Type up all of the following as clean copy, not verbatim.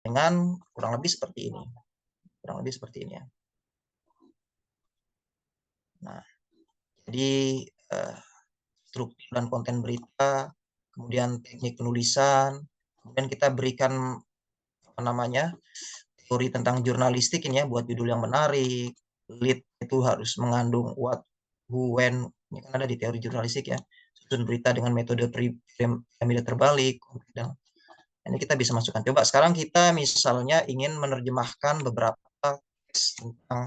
dengan kurang lebih seperti ini. Kurang lebih seperti ini ya. Nah, jadi struktur dan konten berita, kemudian teknik penulisan, kemudian kita berikan apa namanya teori tentang jurnalistik ini ya, buat judul yang menarik. Lead itu harus mengandung what, who, when. Ini kan ada di teori jurnalistik ya. Susun berita dengan metode piramida terbalik. Dan ini kita bisa masukkan. Coba sekarang kita misalnya ingin menerjemahkan beberapa teks tentang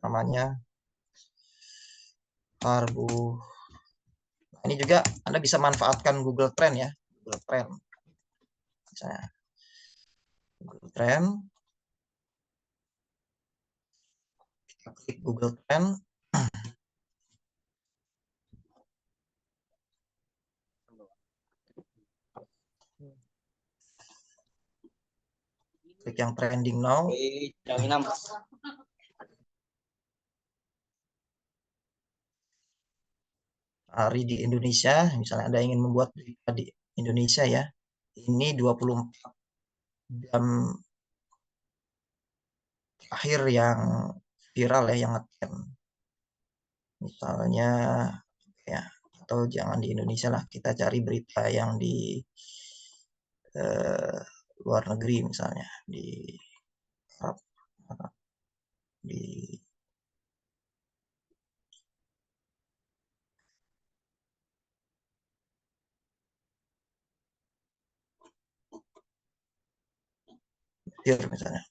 namanya karbu. Nah, ini juga Anda bisa manfaatkan Google Trend ya. Google Trend. Misalnya Google Trend. Kita klik Google Trend. Klik yang trending now. Hari di Indonesia, misalnya Anda ingin membuat berita di Indonesia ya. Ini 24 jam terakhir yang viral ya, yang ngetrend. Misalnya ya, atau jangan di Indonesia lah, kita cari berita yang di luar negeri misalnya di Arab, di Mesir misalnya.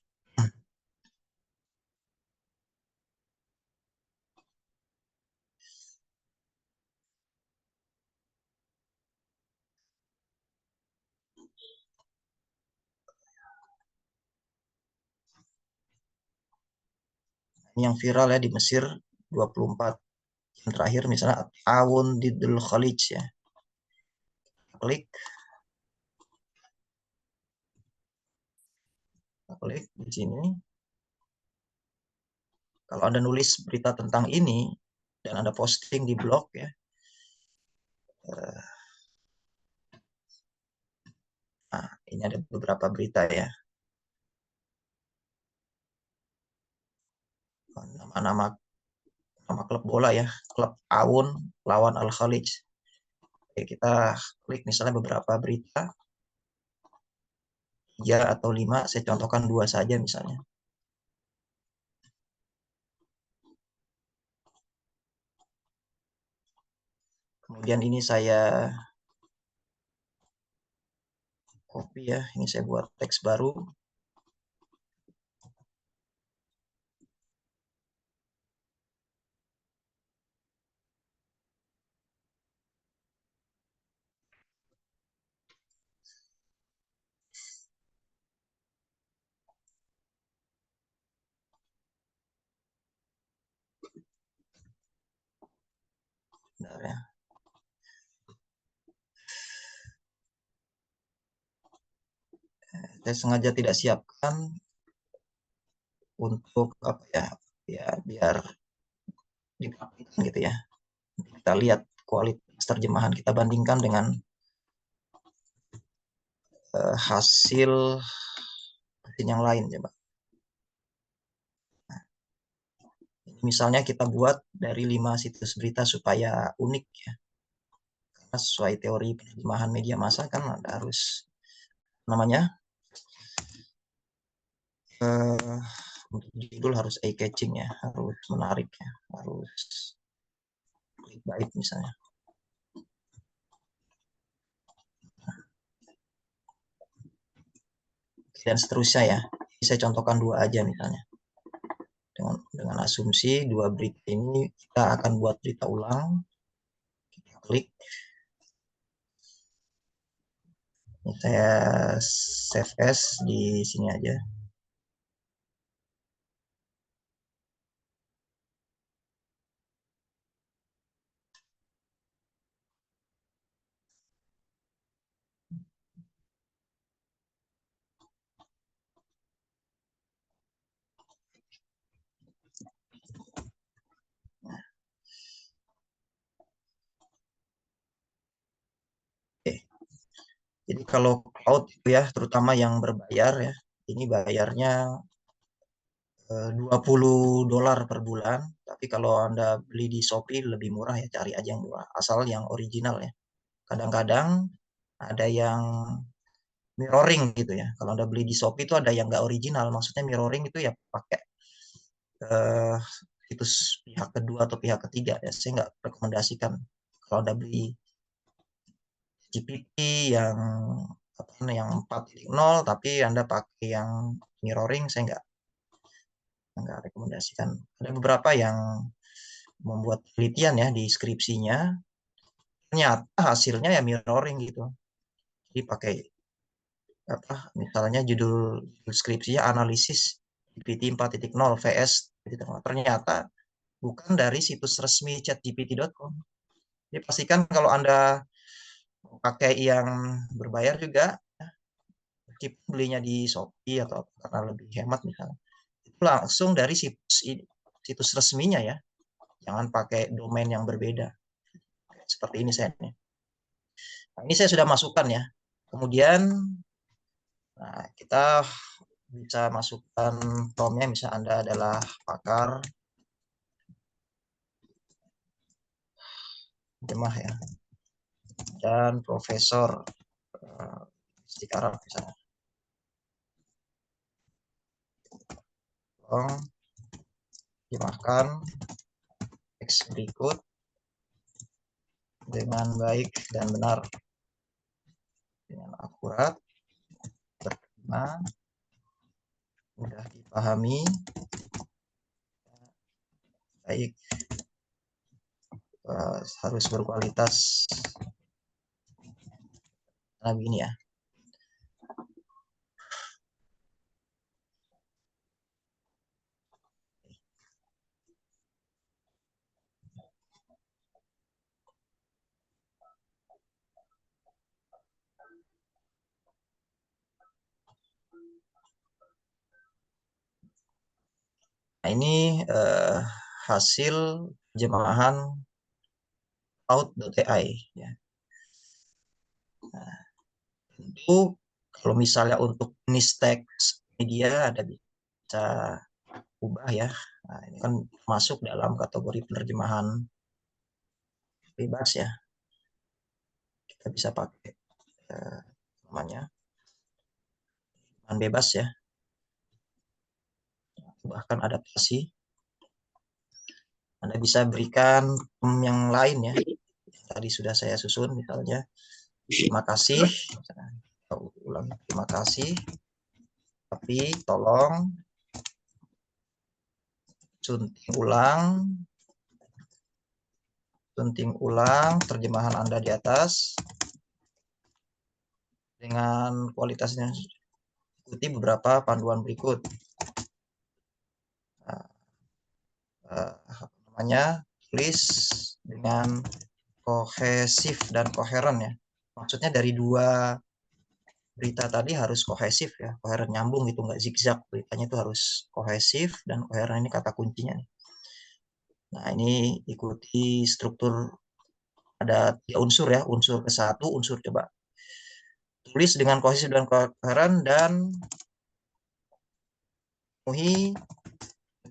Ini yang viral ya di Mesir 24 jam terakhir misalnya tahun di Dul Khalij ya. Klik, klik di sini. Kalau Anda nulis berita tentang ini dan Anda posting di blog ya, nah ini ada beberapa berita ya. Nama-nama nama klub bola ya, klub Aun lawan Al Khalij. Oke, kita klik misalnya beberapa berita, 3 atau 5, saya contohkan 2 saja misalnya. Kemudian ini saya copy ya, ini saya buat teks baru. Bentar ya. Saya sengaja tidak siapkan untuk apa ya, ya biar dipraktikkan gitu ya. Kita lihat kualitas terjemahan, kita bandingkan dengan hasil yang lain coba. Nah, misalnya kita buat dari 5 situs berita supaya unik ya. Karena sesuai teori penerjemahan media massa kan harus namanya untuk judul harus eye catching ya, harus menarik ya, harus baik misalnya. Dan seterusnya ya. Saya contohkan 2 aja misalnya. Dengan asumsi 2 berita ini kita akan buat berita ulang. Kita klik. Ini saya save as di sini aja. Oke. Jadi kalau cloud itu ya, terutama yang berbayar ya, ini bayarnya $20 per bulan. Tapi kalau Anda beli di Shopee lebih murah ya, cari aja yang murah, asal yang original ya. Kadang-kadang ada yang mirroring gitu ya. Kalau Anda beli di Shopee itu ada yang nggak original, maksudnya mirroring itu ya pakai eh, situs pihak kedua atau pihak ketiga ya. Saya nggak rekomendasikan kalau Anda beli GPT yang apa yang 4.0 tapi Anda pakai yang mirroring, saya nggak rekomendasikan. Ada beberapa yang membuat penelitian ya di skripsinya, ternyata hasilnya ya mirroring gitu. Jadi pakai apa misalnya judul skripsinya analisis GPT 4.0 vs gitu. Ternyata bukan dari situs resmi chatgpt.com. Jadi pastikan kalau Anda pakai yang berbayar juga, meskipun belinya di Shopee atau apa, karena lebih hemat misalnya, itu langsung dari situs resminya ya, jangan pakai domain yang berbeda. Seperti ini saya. Nah, ini saya sudah masukkan ya. Kemudian nah, kita bisa masukkan promnya, misalnya Anda adalah pakar jemaah ya dan profesor fisika Arab misalnya. Tolong jemahkan teks berikut dengan baik dan benar, dengan akurat, terima, mudah dipahami, baik, harus berkualitas. Nah begini ya. Nah ini hasil jemahan out.ai ya. Nah, tentu kalau misalnya untuk jenis teks media ada bisa ubah ya. Nah, ini kan masuk dalam kategori penerjemahan bebas ya. Kita bisa pakai eh, namanya penerjemahan bebas ya. Bahkan adaptasi. Anda bisa berikan yang lain ya. Tadi sudah saya susun misalnya. Terima kasih. Ulang. Terima kasih. Tapi tolong sunting ulang terjemahan Anda di atas dengan kualitasnya, ikuti beberapa panduan berikut. Nah, apa namanya, tulis dengan kohesif dan koheren ya. Maksudnya dari dua berita tadi harus kohesif ya, koheren nyambung gitu, nggak zigzag. Beritanya itu harus kohesif dan koheren, ini kata kuncinya. Nah ini ikuti struktur, ada 3 unsur ya. Unsur ke satu, unsur coba tulis dengan kohesif dan koheren dan penuhi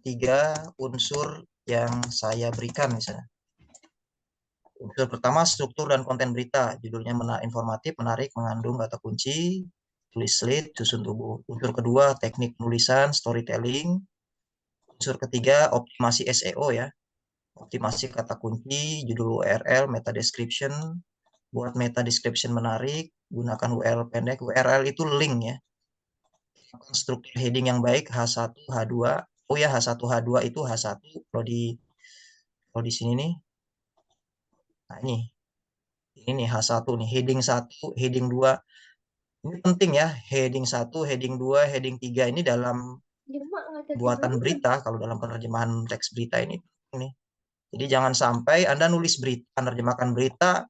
ketiga unsur yang saya berikan misalnya. Unsur pertama struktur dan konten berita, judulnya informatif, menarik, mengandung kata kunci, tulis lead, susun tubuh. Unsur kedua teknik penulisan, storytelling. Unsur ketiga optimasi SEO ya, optimasi kata kunci, judul URL, meta description, buat meta description menarik, gunakan URL pendek. URL itu link ya. Struktur heading yang baik, H1, H2. Oh ya, H1, H2 itu H1 kalau di sini nih. Nah, ini nih H1 nih, heading 1, heading 2. Ini penting ya, heading 1, heading 2, heading 3 ini dalam buatan berita, kalau dalam penerjemahan teks berita ini. Jadi jangan sampai Anda nulis berita, menerjemahkan berita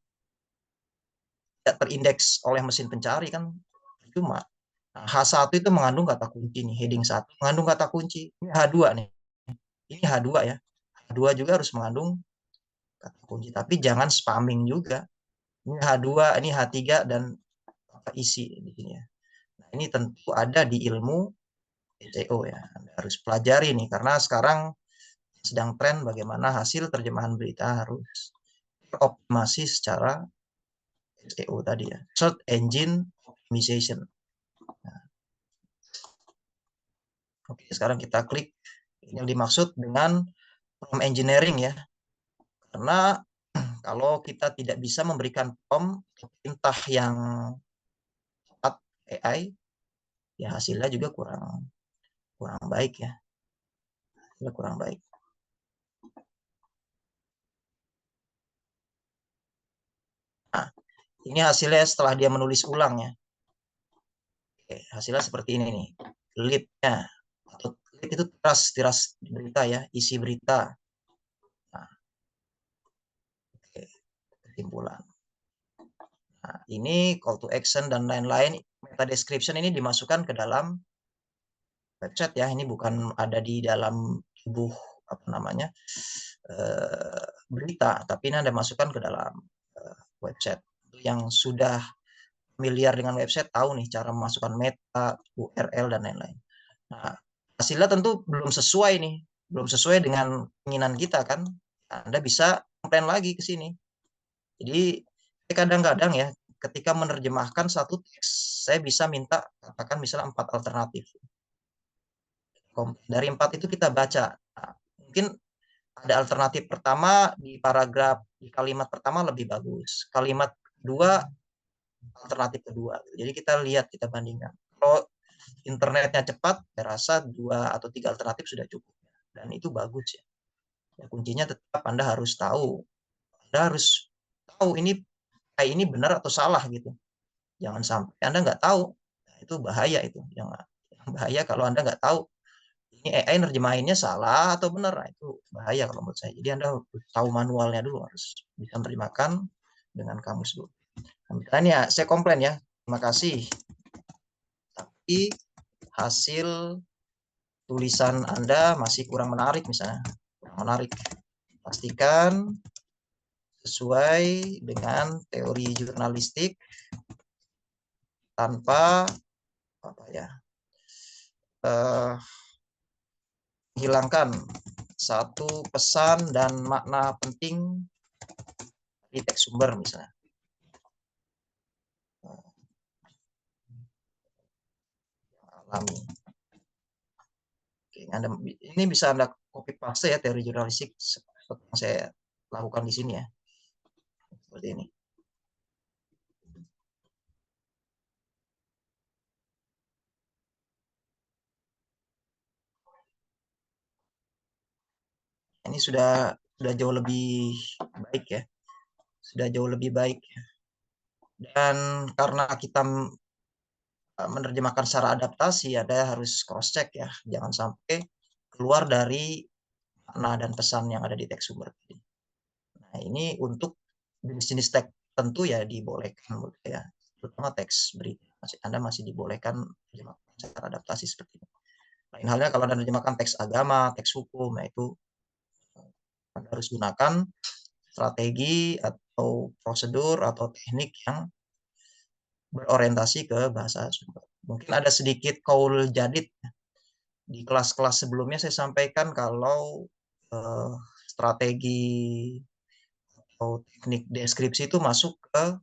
tidak terindeks oleh mesin pencari kan cuma. Nah, H1 itu mengandung kata kunci nih, heading 1 mengandung kata kunci. Ini H2 nih. Ini H2 ya. H2 juga harus mengandung kata kunci, tapi jangan spamming juga. Ini H2, ini H3 dan isi di sini ya. Nah, ini tentu ada di ilmu SEO ya. Anda harus pelajari nih karena sekarang sedang tren bagaimana hasil terjemahan berita harus teroptimasi secara SEO tadi ya. Search Engine Optimization. Nah, oke, sekarang kita klik yang dimaksud dengan prompt engineering ya. Karena kalau kita tidak bisa memberikan prompt perintah yang tepat AI, ya hasilnya juga kurang kurang baik ya. Hasilnya kurang baik. Nah, ini hasilnya setelah dia menulis ulang ya. Oke, hasilnya seperti ini nih. Lead-nya atau lead itu tiras berita ya, isi berita. Nah, oke, kesimpulan. Nah, ini call to action dan lain-lain. Meta description ini dimasukkan ke dalam website ya. Ini bukan ada di dalam tubuh apa namanya berita, tapi ini Anda masukkan ke dalam website. Yang sudah familiar dengan website tahu nih cara memasukkan meta, URL dan lain-lain. Nah, hasilnya tentu belum sesuai nih, belum sesuai dengan keinginan kita kan. Anda bisa komplain lagi ke sini. Jadi kadang-kadang ya ketika menerjemahkan satu teks, saya bisa minta katakan misalnya 4 alternatif. Dari 4 itu kita baca. Nah, mungkin ada alternatif pertama di paragraf di kalimat pertama lebih bagus. Kalimat kedua alternatif kedua. Jadi kita lihat, kita bandingkan. Kalau internetnya cepat, saya rasa 2 atau 3 alternatif sudah cukup. Dan itu bagus ya. Ya kuncinya tetap Anda harus tahu. Anda harus tahu ini kayak ini benar atau salah gitu. Jangan sampai Anda nggak tahu. Nah, itu bahaya itu. Yang bahaya kalau Anda nggak tahu ini AI nerjemahinnya salah atau benar. Nah, itu bahaya kalau menurut saya. Jadi Anda harus tahu manualnya dulu, harus bisa menerjemahkan dengan kamus dulu. Nah, misalnya ya, saya komplain ya. Terima kasih. Tapi hasil tulisan Anda masih kurang menarik misalnya. Kurang menarik. Pastikan sesuai dengan teori jurnalistik tanpa apa ya hilangkan satu pesan dan makna penting di teks sumber misalnya. Alami. Oke, ini bisa Anda copy paste ya teori jurnalistik seperti yang saya lakukan di sini ya. Seperti ini. Ini sudah jauh lebih baik ya. Sudah jauh lebih baik. Dan karena kita menerjemahkan secara adaptasi, Anda harus cross check ya. Jangan sampai keluar dari makna dan pesan yang ada di teks sumber. Nah, ini untuk jenis-jenis teks tentu ya dibolehkan ya, terutama teks berita. Anda masih dibolehkan menerjemahkan secara adaptasi seperti ini. Lain halnya kalau Anda menerjemahkan teks agama, teks hukum, nah itu Anda harus gunakan strategi atau prosedur atau teknik yang berorientasi ke bahasa sumber. Mungkin ada sedikit kaul jadid di kelas-kelas sebelumnya saya sampaikan kalau strategi atau teknik deskripsi itu masuk ke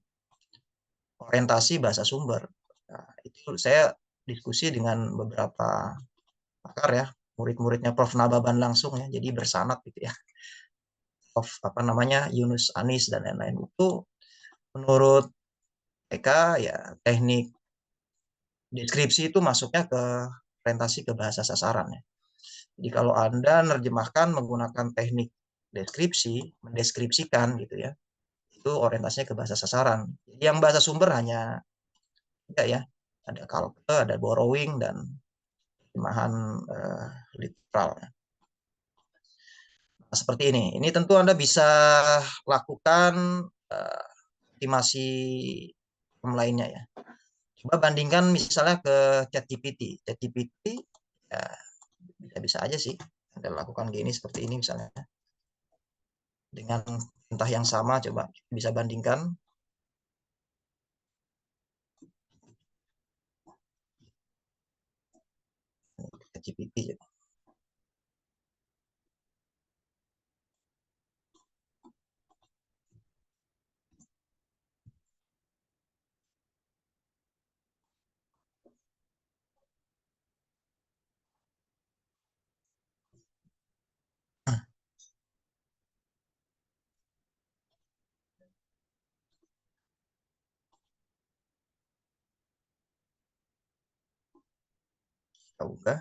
orientasi bahasa sumber. Nah, itu saya diskusi dengan beberapa pakar ya, murid-muridnya Prof. Nababan langsung ya, jadi bersanad gitu ya. Prof. apa namanya Yunus Anis dan lain-lain itu menurut mereka ya teknik deskripsi itu masuknya ke orientasi ke bahasa sasaran ya. Jadi kalau Anda menerjemahkan menggunakan teknik deskripsi, mendeskripsikan gitu ya, itu orientasinya ke bahasa sasaran. Yang bahasa sumber hanya ya, ada calque, ada borrowing dan terjemahan literal. Nah, seperti ini. Ini tentu Anda bisa lakukan optimasi lainnya ya. Coba bandingkan misalnya ke ChatGPT. ChatGPT ya bisa-bisa aja sih. Anda lakukan gini seperti ini misalnya. Dengan perintah yang sama coba bisa bandingkan. ChatGPT. Ya udah.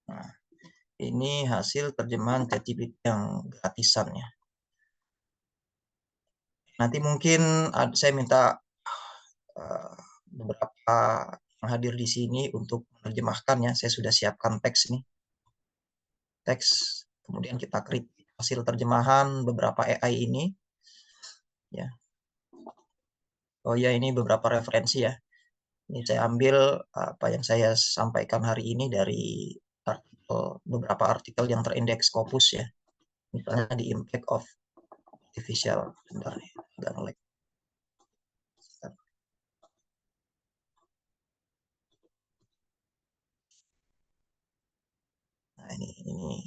Nah, ini hasil terjemahan ChatGPT yang gratisan ya. Nanti mungkin saya minta eh, beberapa yang hadir di sini untuk menerjemahkan ya. Saya sudah siapkan teks nih, teks. Kemudian kita kritik hasil terjemahan beberapa AI ini ya. Oh ya, ini beberapa referensi ya. Ini saya ambil apa yang saya sampaikan hari ini dari artikel, beberapa artikel yang terindeks Scopus ya. Misalnya di Impact of Artificial. Bentar nih, agak nge-lag. Nah, ini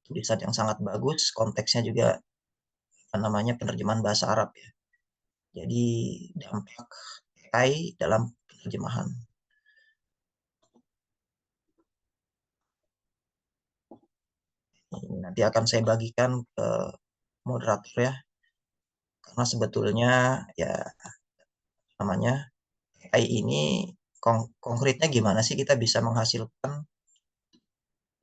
tulisan yang sangat bagus, konteksnya juga apa namanya penerjemahan bahasa Arab ya. Jadi dampak AI dalam penerjemahan. Ini nanti akan saya bagikan ke moderator ya, karena sebetulnya ya namanya AI ini konkretnya gimana sih kita bisa menghasilkan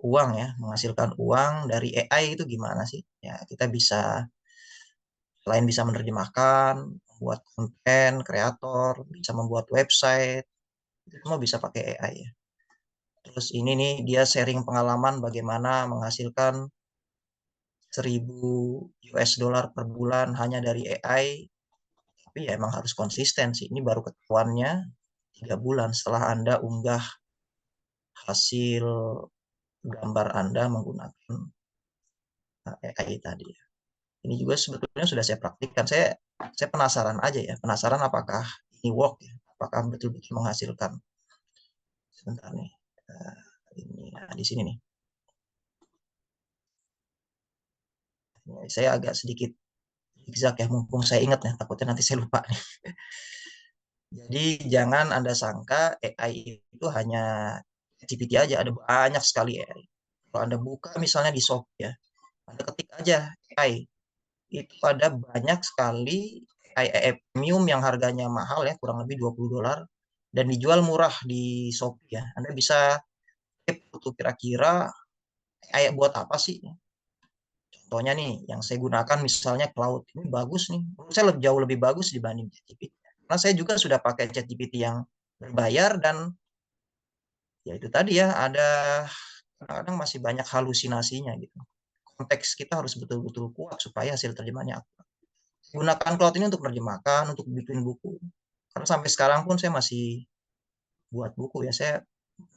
uang ya, menghasilkan uang dari AI itu gimana sih? Ya, kita bisa selain bisa menerjemahkan, membuat konten, kreator, bisa membuat website, itu semua bisa pakai AI ya. Terus ini nih dia sharing pengalaman bagaimana menghasilkan 1.000 US dollar per bulan hanya dari AI. Tapi ya emang harus konsisten sih. Ini baru ketahuannya 3 bulan setelah Anda unggah hasil gambar Anda menggunakan AI tadi. Ini juga sebetulnya sudah saya praktikkan. Saya penasaran aja ya, penasaran apakah ini work ya, apakah betul-betul menghasilkan. Sebentar nih, ini nah, di sini nih. Saya agak sedikit zigzag ya, mumpung saya ingat ya, takutnya nanti saya lupa nih. Jadi jangan Anda sangka AI itu hanya GPT aja, ada banyak sekali AI. Kalau Anda buka misalnya di Shopee ya, Anda ketik aja AI, itu ada banyak sekali AI premium yang harganya mahal ya, kurang lebih 20 dolar, dan dijual murah di Shopee ya. Anda bisa cek untuk kira-kira AI buat apa sih? Contohnya nih, yang saya gunakan misalnya cloud, ini bagus nih. Menurut saya jauh lebih bagus dibanding ChatGPT. Karena saya juga sudah pakai ChatGPT yang berbayar dan ya itu tadi ya, ada kadang masih banyak halusinasinya gitu. Konteks kita harus betul-betul kuat supaya hasil terjemahannya akurat. Gunakan cloud ini untuk menerjemahkan, untuk bikin buku. Karena sampai sekarang pun saya masih buat buku ya, saya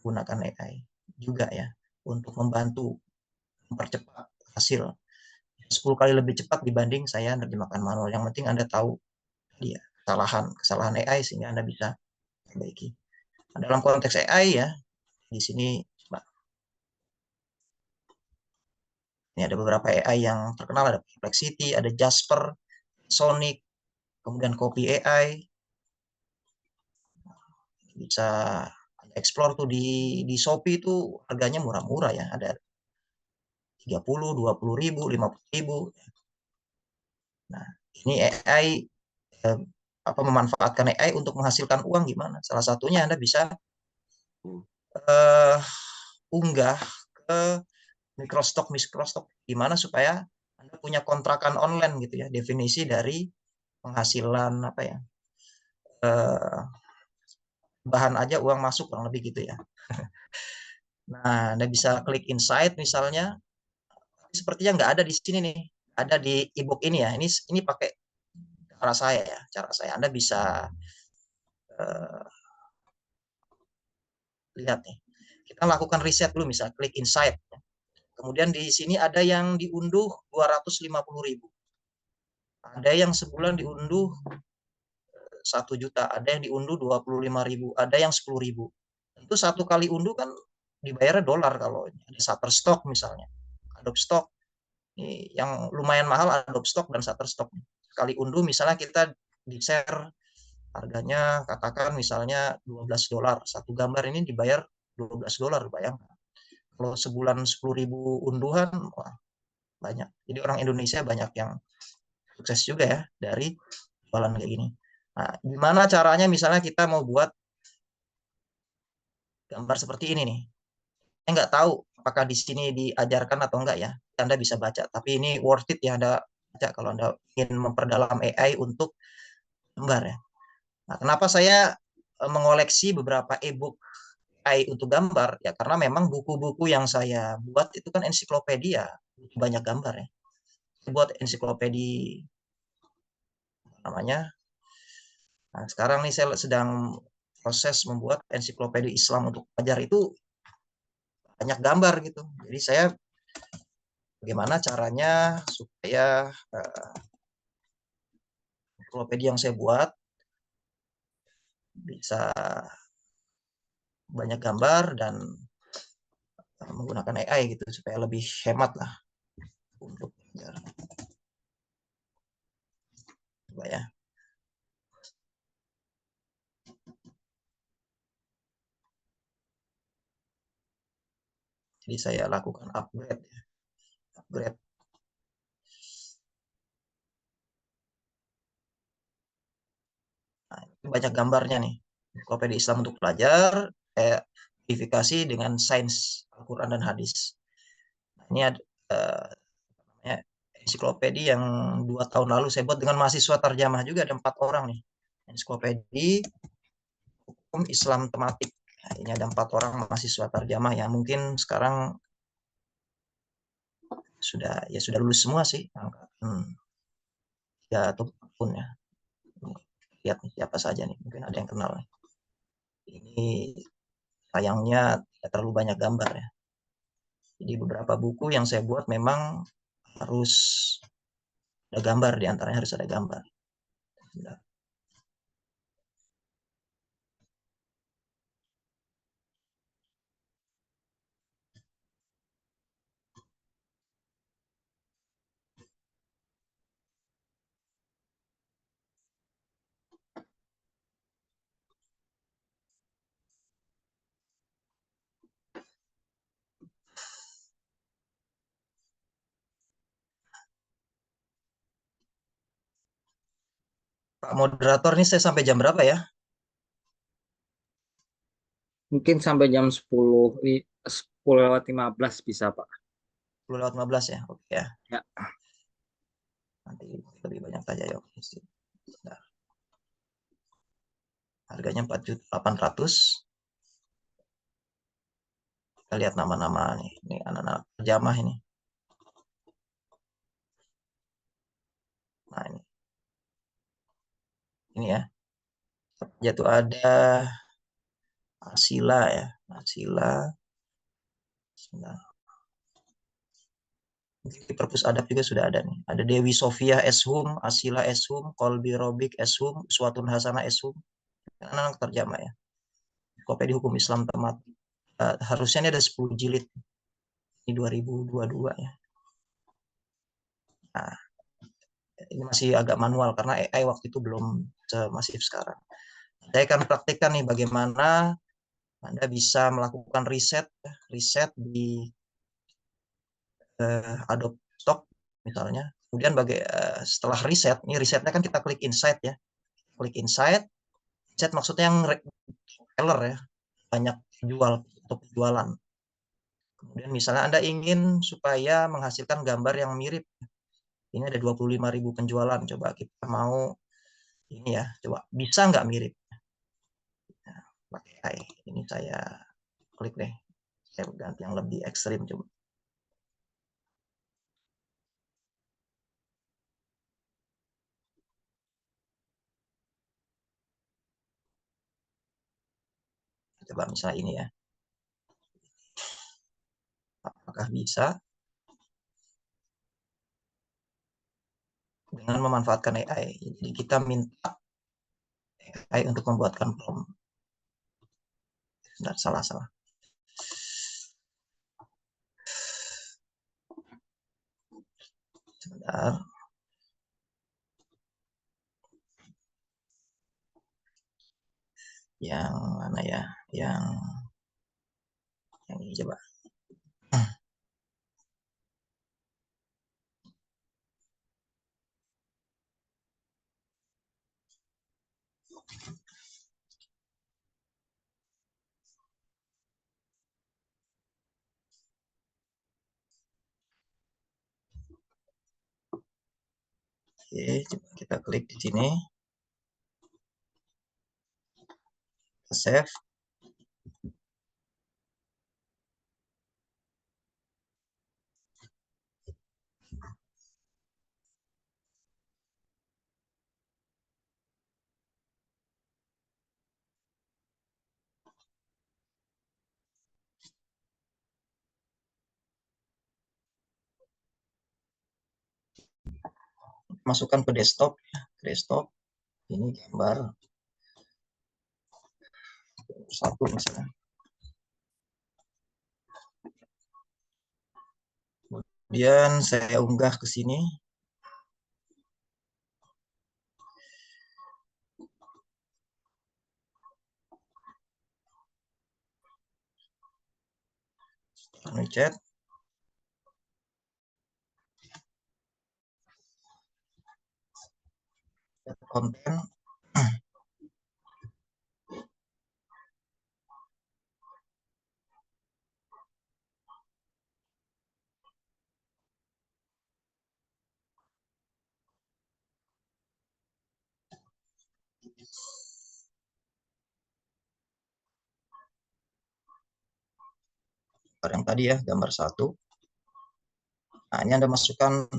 gunakan AI juga ya untuk membantu mempercepat hasil 10 kali lebih cepat dibanding saya menerjemahkan manual. Yang penting Anda tahu dia kesalahan AI sehingga Anda bisa perbaiki. Nah, dalam konteks AI ya, di sini ini ada beberapa AI yang terkenal, ada Perplexity, ada Jasper, Sonic, kemudian Copy AI, bisa explore tuh di Shopee itu harganya murah-murah ya, ada 30, 20 ribu, 50 ribu. Nah, ini AI eh, apa memanfaatkan AI untuk menghasilkan uang gimana? Salah satunya Anda bisa eh, unggah ke Microstock gimana supaya Anda punya kontrakan online gitu ya. Definisi dari penghasilan apa ya? Eh, bahan aja uang masuk kurang lebih gitu ya. Nah, Anda bisa klik insight misalnya. Sepertinya nggak ada di sini nih. Ada di ebook ini ya. Ini pakai cara saya ya. Cara saya. Anda bisa lihat nih. kita lakukan riset dulu, misal klik insight. Kemudian di sini ada yang diunduh 250.000, ada yang sebulan diunduh 1 juta, ada yang diunduh 25.000, ada yang 10.000. Tentu satu kali unduh kan dibayarnya dolar kalau ada Shutterstock misalnya. Adobe Stock ini yang lumayan mahal, Adobe Stock dan Shutterstock. Sekali unduh misalnya kita di share harganya katakan misalnya $12, satu gambar ini dibayar $12, bayangkan. Kalau sebulan 10.000 unduhan, wah, banyak. Jadi orang Indonesia banyak yang sukses juga ya dari jualan kayak gini. Nah, gimana caranya misalnya kita mau buat gambar seperti ini nih? Saya nggak tahu apakah di sini diajarkan atau enggak ya. Anda bisa baca, tapi ini worth it ya Anda baca kalau Anda ingin memperdalam AI untuk gambar ya. Nah, kenapa saya mengoleksi beberapa e-book AI untuk gambar? Ya karena memang buku-buku yang saya buat itu kan ensiklopedia, banyak gambar ya. Saya buat ensiklopedi namanya. Nah, sekarang nih saya sedang proses membuat ensiklopedi Islam untuk pelajar, itu banyak gambar gitu. Jadi saya bagaimana caranya supaya ensiklopedi yang saya buat bisa banyak gambar dan menggunakan AI gitu supaya lebih hemat lah untuk belajar. Coba ya. Jadi saya lakukan upgrade ya. Upgrade. Nah, ini banyak gambarnya nih. Ensiklopedia Islam untuk pelajar, saya verifikasi dengan sains Al-Quran dan hadis. Nah, ini ada ya, ensiklopedia yang 2 tahun lalu saya buat dengan mahasiswa terjemah juga, ada 4 orang nih. Ensiklopedia Hukum Islam Tematik. Nah, ini ada 4 orang mahasiswa terjemah ya, mungkin sekarang sudah lulus semua sih, angkatan 3 atau 4 tahun ya. Lihat nih siapa saja nih, mungkin ada yang kenal nih. Ini sayangnya tidak terlalu banyak gambar ya. Jadi beberapa buku yang saya buat memang harus ada gambar, di antaranya harus ada gambar. Pak moderator, ini saya sampai jam berapa ya? Mungkin sampai jam 10 lewat 15 bisa, Pak. 10 lewat 15 ya, oke ya. Ya, Nanti lebih banyak saja ya. Nah, harganya 4.800.000. Kita lihat nama-nama nih. Ini anak-anak terjamah ini. Nah, ini ya. Jatuh ada Asila ya. Asila. Nah, di perpus adab juga sudah ada nih. Ada Dewi Sofia Eshum, Asila Eshum, Kolbi Robik Eshum, Suatun Hasana Eshum. Anak-anak terjamah ya. Kopi di Hukum Islam Tamat. Harusnya ini ada 10 jilid. Ini 2022 ya. Nah, ini masih agak manual karena AI waktu itu belum semasif sekarang. Saya akan praktikkan nih bagaimana Anda bisa melakukan riset di Adobe Stock misalnya. Kemudian setelah riset, ini risetnya kan kita klik insight ya. Klik insight, insight maksudnya yang seller ya, banyak jual atau penjualan. Kemudian misalnya Anda ingin supaya menghasilkan gambar yang mirip. Ini ada 25.000 penjualan. Coba kita mau ini ya, coba bisa nggak mirip? Nah, pakai ini saya klik deh. Saya ganti yang lebih ekstrim coba. Coba misalnya ini ya. apakah bisa dengan memanfaatkan AI. Jadi kita minta AI untuk membuatkan prompt. Tidak salah. Sebentar. Yang mana ya? Yang ini coba. Oke, coba kita klik di sini. Kita save. Masukkan ke desktop. Desktop. Ini gambar satu misalnya. Kemudian saya unggah ke sini. Chat. Konten. Yang tadi ya, gambar satu. Nah, ini Anda masukkan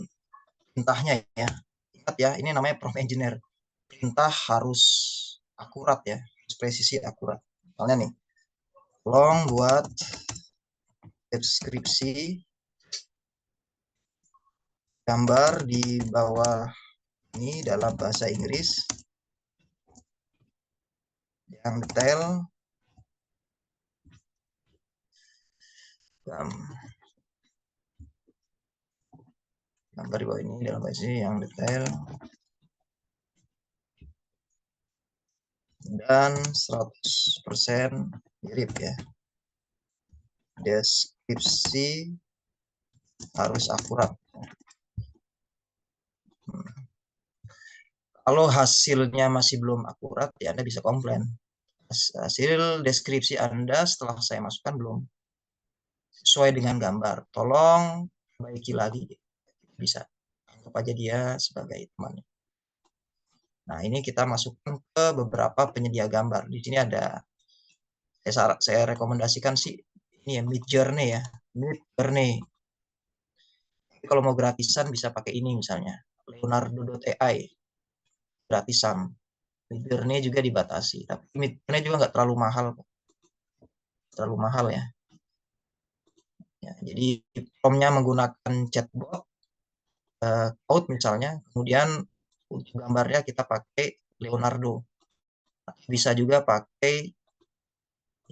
perintahnya ya. Ingat ya, ini namanya prompt engineer. Perintah harus akurat ya, presisi akurat. Misalnya nih, tolong buat deskripsi gambar di bawah ini dalam bahasa Inggris yang detail. Gambar di bawah ini dalam bahasa Inggris yang detail dan 100% mirip ya. Deskripsi harus akurat. Kalau hasilnya masih belum akurat, ya Anda bisa komplain. Hasil deskripsi Anda setelah saya masukkan belum sesuai dengan gambar. Tolong perbaiki lagi. Bisa. Anggap aja dia sebagai teman. Nah, ini kita masukkan ke beberapa penyedia gambar. Di sini ada, saya rekomendasikan sih, ini ya, Midjourney ya. Midjourney. Kalau mau gratisan bisa pakai ini misalnya. Leonardo.ai. Gratisan. Midjourney juga dibatasi. Tapi Midjourney juga nggak terlalu mahal. Terlalu mahal ya. Jadi prompt-nya menggunakan chatbot, Claude misalnya. Kemudian untuk gambarnya kita pakai Leonardo. Bisa juga pakai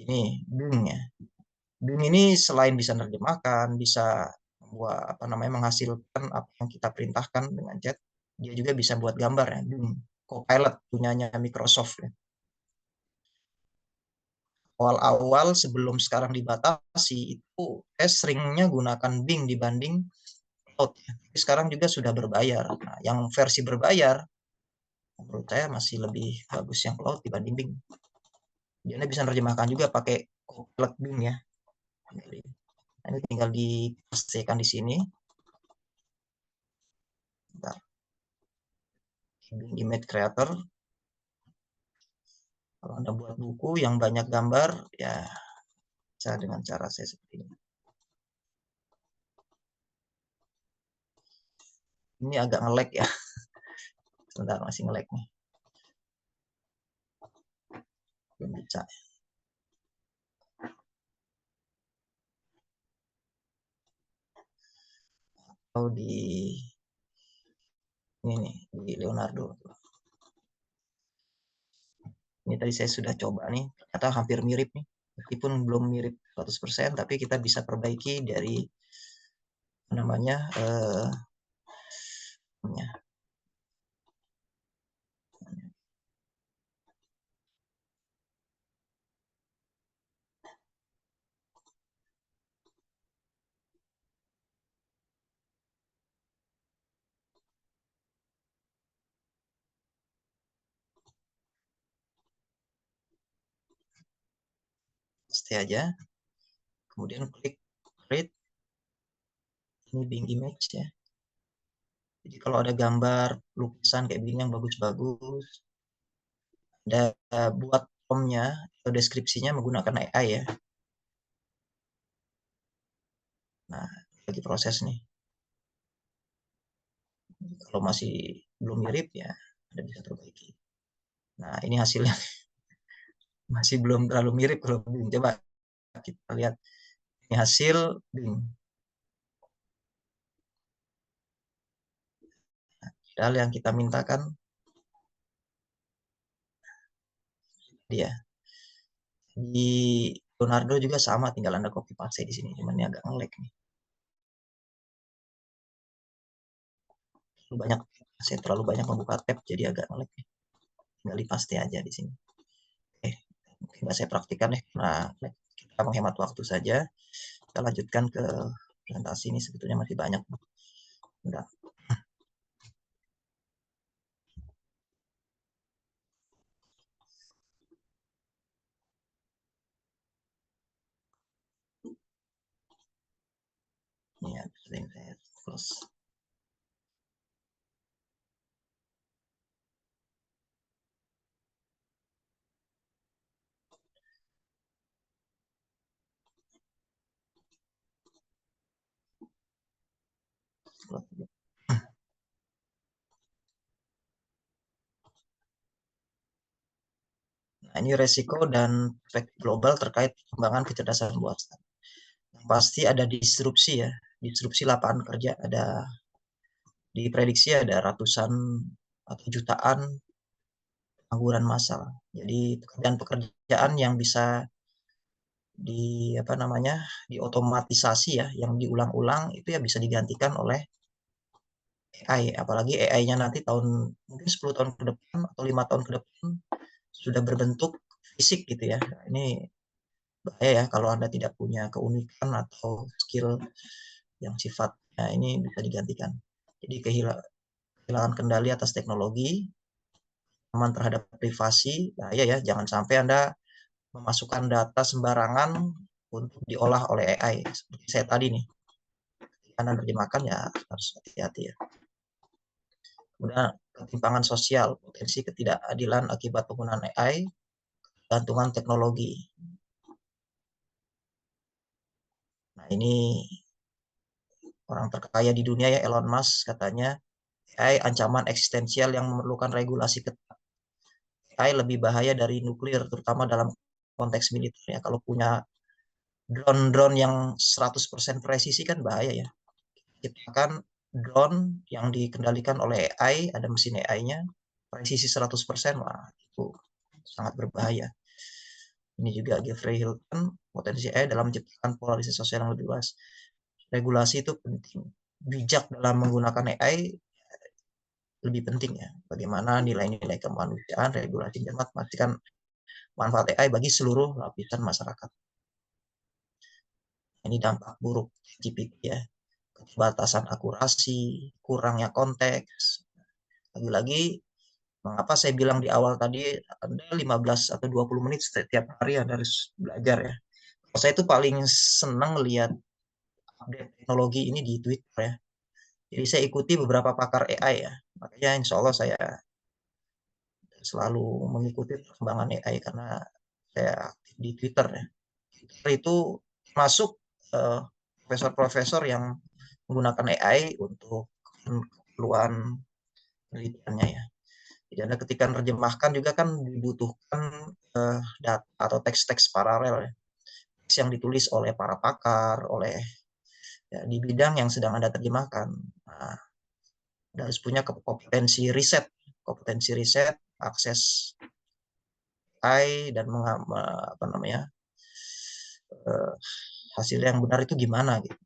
ini Bing ya. Bing ini selain bisa menerjemahkan, bisa membuat apa namanya menghasilkan apa yang kita perintahkan dengan chat, dia juga bisa buat gambar ya. Bing Copilot punyanya Microsoft ya. Awal-awal sebelum sekarang dibatasi itu saya seringnya gunakan Bing dibanding Cloud ya. Tapi sekarang juga sudah berbayar. Nah, yang versi berbayar menurut saya masih lebih bagus yang Cloud dibanding Bing. Dia bisa menerjemahkan juga pakai Copilot Bing ya. Nah, ini tinggal dipastikan di sini. Bentar. Bing Image Creator. Kalau Anda buat buku yang banyak gambar, ya bisa dengan cara saya seperti ini. Ini agak nge-lag ya. Sebentar, masih nge-lag nih. Belum bisa. atau di ini nih, di Leonardo. Ini tadi saya sudah coba nih, ternyata hampir mirip nih. Meskipun belum mirip 100%, tapi kita bisa perbaiki dari namanya stay aja, kemudian klik create, ini Bing Image ya. Jadi kalau ada gambar lukisan kayak begini yang bagus-bagus, ada buat prompt-nya atau deskripsinya menggunakan AI ya. Nah, lagi proses nih. Kalau masih belum mirip ya, Anda bisa perbaiki. Nah, ini hasilnya masih belum terlalu mirip kalau Bing. Coba kita lihat ini hasil Bing. Padahal yang kita mintakan dia di Leonardo juga sama, tinggal Anda copy paste di sini. Cuman ini agak nge-lag nih. Banyak, saya terlalu banyak membuka tab jadi agak nge-lag nih. Tinggal di paste aja di sini. Oke, mungkin saya praktikkan deh. Nah, kita menghemat waktu saja. Kita lanjutkan ke presentasi ini, sebetulnya masih banyak. Enggak. Ini ya, sering saya close. Nah, ini resiko dan efek global terkait perkembangan kecerdasan buatan. Yang pasti ada disrupsi ya, disrupsi lapangan kerja. Ada diprediksi ada ratusan atau jutaan pengangguran massal. Jadi pekerjaan-pekerjaan yang bisa di apa namanya diotomatisasi ya, yang diulang-ulang itu ya bisa digantikan oleh AI. Apalagi AI-nya nanti tahun mungkin 10 tahun ke depan atau 5 tahun ke depan sudah berbentuk fisik gitu ya. Nah, ini bahaya ya kalau Anda tidak punya keunikan atau skill yang sifatnya ini bisa digantikan. Jadi kehilangan kendali atas teknologi, aman terhadap privasi, bahaya ya. Jangan sampai Anda memasukkan data sembarangan untuk diolah oleh AI. Seperti saya tadi nih, Anda terjemahkan ya harus hati-hati ya. Kemudian ketimpangan sosial, potensi ketidakadilan akibat penggunaan AI, gantungan teknologi. Nah ini orang terkaya di dunia ya, Elon Musk katanya AI ancaman eksistensial yang memerlukan regulasi ketat. AI lebih bahaya dari nuklir, terutama dalam konteks militer ya. Kalau punya drone-drone yang 100% presisi kan bahaya ya. Ciptakan drone yang dikendalikan oleh AI, ada mesin AI-nya, presisi 100%, wah itu sangat berbahaya. Ini juga Jeffrey Hilton, potensi AI dalam menciptakan polarisasi sosial yang lebih luas. Regulasi itu penting. Bijak dalam menggunakan AI lebih penting ya. Bagaimana nilai-nilai kemanusiaan, regulasi cermat, memastikan manfaat AI bagi seluruh lapisan masyarakat. Ini dampak buruk GPT ya. Keterbatasan akurasi, kurangnya konteks. Lagi-lagi, mengapa saya bilang di awal tadi, Anda 15 atau 20 menit setiap hari Anda harus belajar ya. Saya itu paling senang lihat update teknologi ini di Twitter ya. Jadi saya ikuti beberapa pakar AI ya. Makanya insya Allah saya selalu mengikuti perkembangan AI karena saya aktif di Twitter ya. Twitter itu masuk profesor-profesor yang menggunakan AI untuk keperluan penelitiannya ya. Jadi Anda ketika menerjemahkan juga kan dibutuhkan data atau teks-teks paralel ya. Teks yang ditulis oleh para pakar, oleh ya, di bidang yang sedang Anda terjemahkan. Nah, Anda harus punya kompetensi riset, akses AI dan apa namanya eh, hasil yang benar itu gimana gitu.